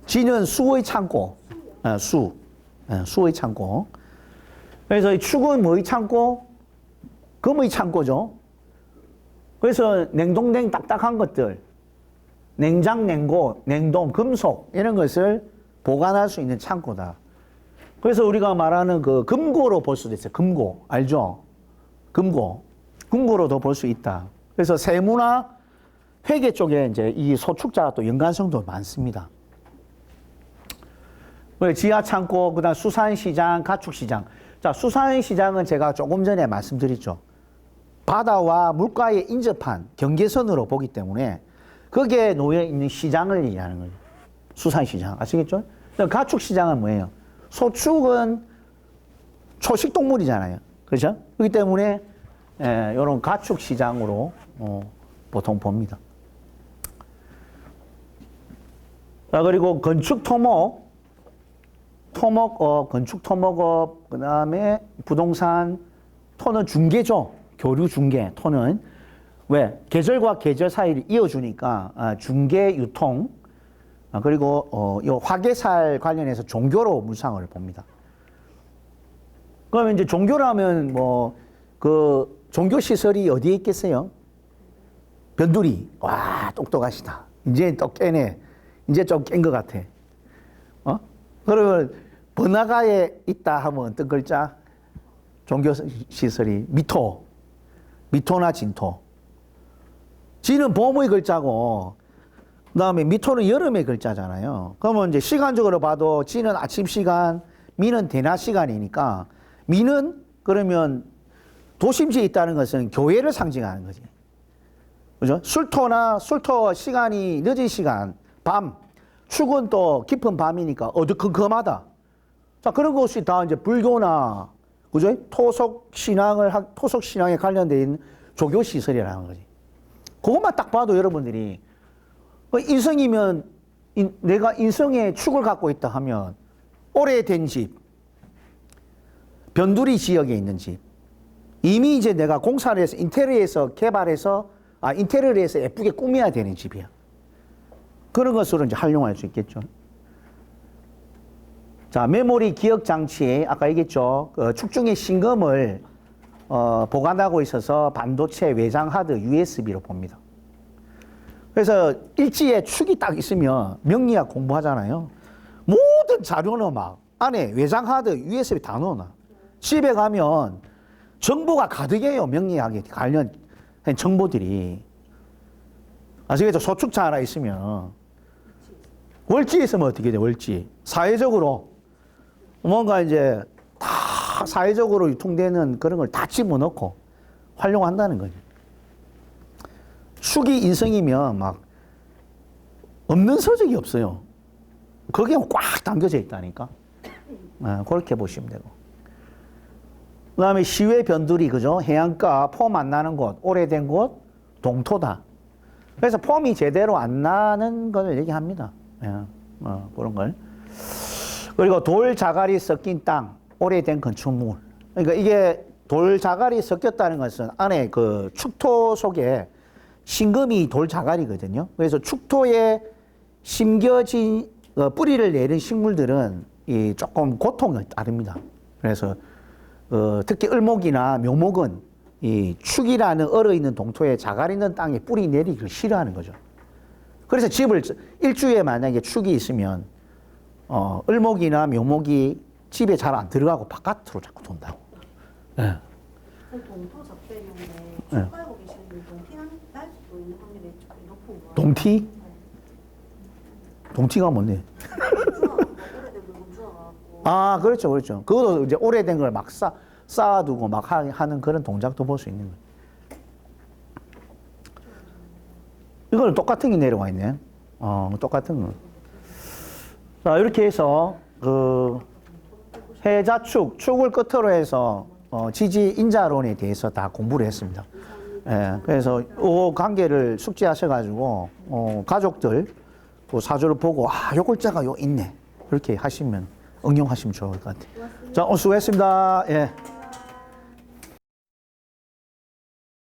Speaker 1: 지는 수의 창고, 수의 창고. 그래서 이 축은 뭐의 창고? 금의 창고죠. 그래서 냉동된 딱딱한 것들, 냉장, 냉고, 냉동, 금속 이런 것을 보관할 수 있는 창고다. 그래서 우리가 말하는 금고로 볼 수도 있어요. 금고 알죠? 금고로도 볼 수 있다. 그래서 세무나 회계 쪽에 이제 이 소축자가 또 연관성도 많습니다. 지하 창고, 그다음 수산시장, 가축시장. 자, 수산시장은 제가 조금 전에 말씀드렸죠. 바다와 물가에 인접한 경계선으로 보기 때문에 거기에 놓여 있는 시장을 얘기하는 거예요. 수산시장. 아시겠죠? 가축 시장은 뭐예요? 소축은 초식 동물이잖아요. 그렇죠? 그렇기 때문에 이런 가축 시장으로 보통 봅니다. 자, 그리고 건축 토목, 건축 토목업, 그 다음에 부동산, 토는 중개죠. 교류 중개, 토는. 왜? 계절과 계절 사이를 이어주니까 중개 유통, 그리고 이 화개살 관련해서 종교로 물상을 봅니다. 그러면 이제 종교라면 그 종교 시설이 어디에 있겠어요? 변두리. 와, 똑똑하시다. 이제 또 깨네. 이제 좀 깬 것 같아. 그러면 번화가에 있다 하면 어떤 글자? 종교 시설이 미토나 진토. 진은 봄의 글자고, 그 다음에 미토는 여름의 글자잖아요. 그러면 이제 시간적으로 봐도 진은 아침 시간, 미는 대낮 시간이니까, 미는 그러면 도심지에 있다는 것은 교회를 상징하는 거지. 그죠? 술토 시간이 늦은 시간, 밤, 축은 또 깊은 밤이니까 어두컴컴하다. 자, 그런 것이 다 이제 불교나, 그죠? 토속 신앙에 관련되어 있는 조교 시설이라는 거지. 그것만 딱 봐도 여러분들이, 인성이면, 내가 인성의 축을 갖고 있다 하면, 오래된 집, 변두리 지역에 있는 집, 이미 이제 내가 공사를 해서 인테리어에서 예쁘게 꾸며야 되는 집이야. 그런 것으로 이제 활용할 수 있겠죠. 자, 메모리 기억 장치에 아까 얘기했죠. 축중의 신금을 보관하고 있어서 반도체 외장 하드 USB로 봅니다. 그래서 일지에 축이 딱 있으면 명리학 공부하잖아요. 모든 자료는 막 안에 외장 하드 USB 다 넣어놔. 집에 가면 정보가 가득해요. 명리학에 관련 정보들이. 아시겠죠? 소축차 하나 있으면 월지에 있으면 어떻게 돼? 월지. 사회적으로 뭔가 이제 다 사회적으로 유통되는 그런 걸 다 집어넣고 활용한다는 거죠. 축이 인성이면 막 없는 서적이 없어요. 거기에 꽉 담겨져 있다니까. 그렇게 보시면 되고. 그 다음에 시외 변두리, 그죠? 해안가 폼 안 나는 곳, 오래된 곳, 동토다. 그래서 폼이 제대로 안 나는 걸 얘기합니다. 그런 걸. 그리고 돌 자갈이 섞인 땅, 오래된 건축물. 그러니까 이게 돌 자갈이 섞였다는 것은 안에 그 축토 속에 신금이 돌 자갈이거든요. 그래서 축토에 심겨진 뿌리를 내린 식물들은 조금 고통을 따릅니다. 그래서 특히 을목이나 묘목은 이 축이라는 얼어있는 동토에 자갈 있는 땅에 뿌리 내리기를 싫어하는 거죠. 그래서 집을 일주에 만약에 축이 있으면 을목이나 묘목이 집에 잘 안 들어가고 바깥으로 자꾸 돈다고. 네.
Speaker 2: 동토 적대인데 축 깔고 계시는 동티 날 수도 있는 확률이 조금 높은 거예요.
Speaker 1: 동티?
Speaker 2: 네.
Speaker 1: 동티가 뭔데?
Speaker 2: 오래된 물건 주워갖고.
Speaker 1: 아, 그렇죠, 그렇죠. 그것도 이제 오래된 걸 막 쌓아두고 막 하는 그런 동작도 볼 수 있는 거예요. 이거는 똑같은 게 내려와 있네. 똑같은 거. 자, 이렇게 해서 해자축, 축을 끝으로 해서 지지 인자론에 대해서 다 공부를 했습니다. 예, 그래서 이 관계를 숙지하셔가지고 가족들 또 사주를 보고 요 글자가 요 있네. 그렇게 하시면 응용하시면 좋을 것 같아요. 자, 수고했습니다. 예.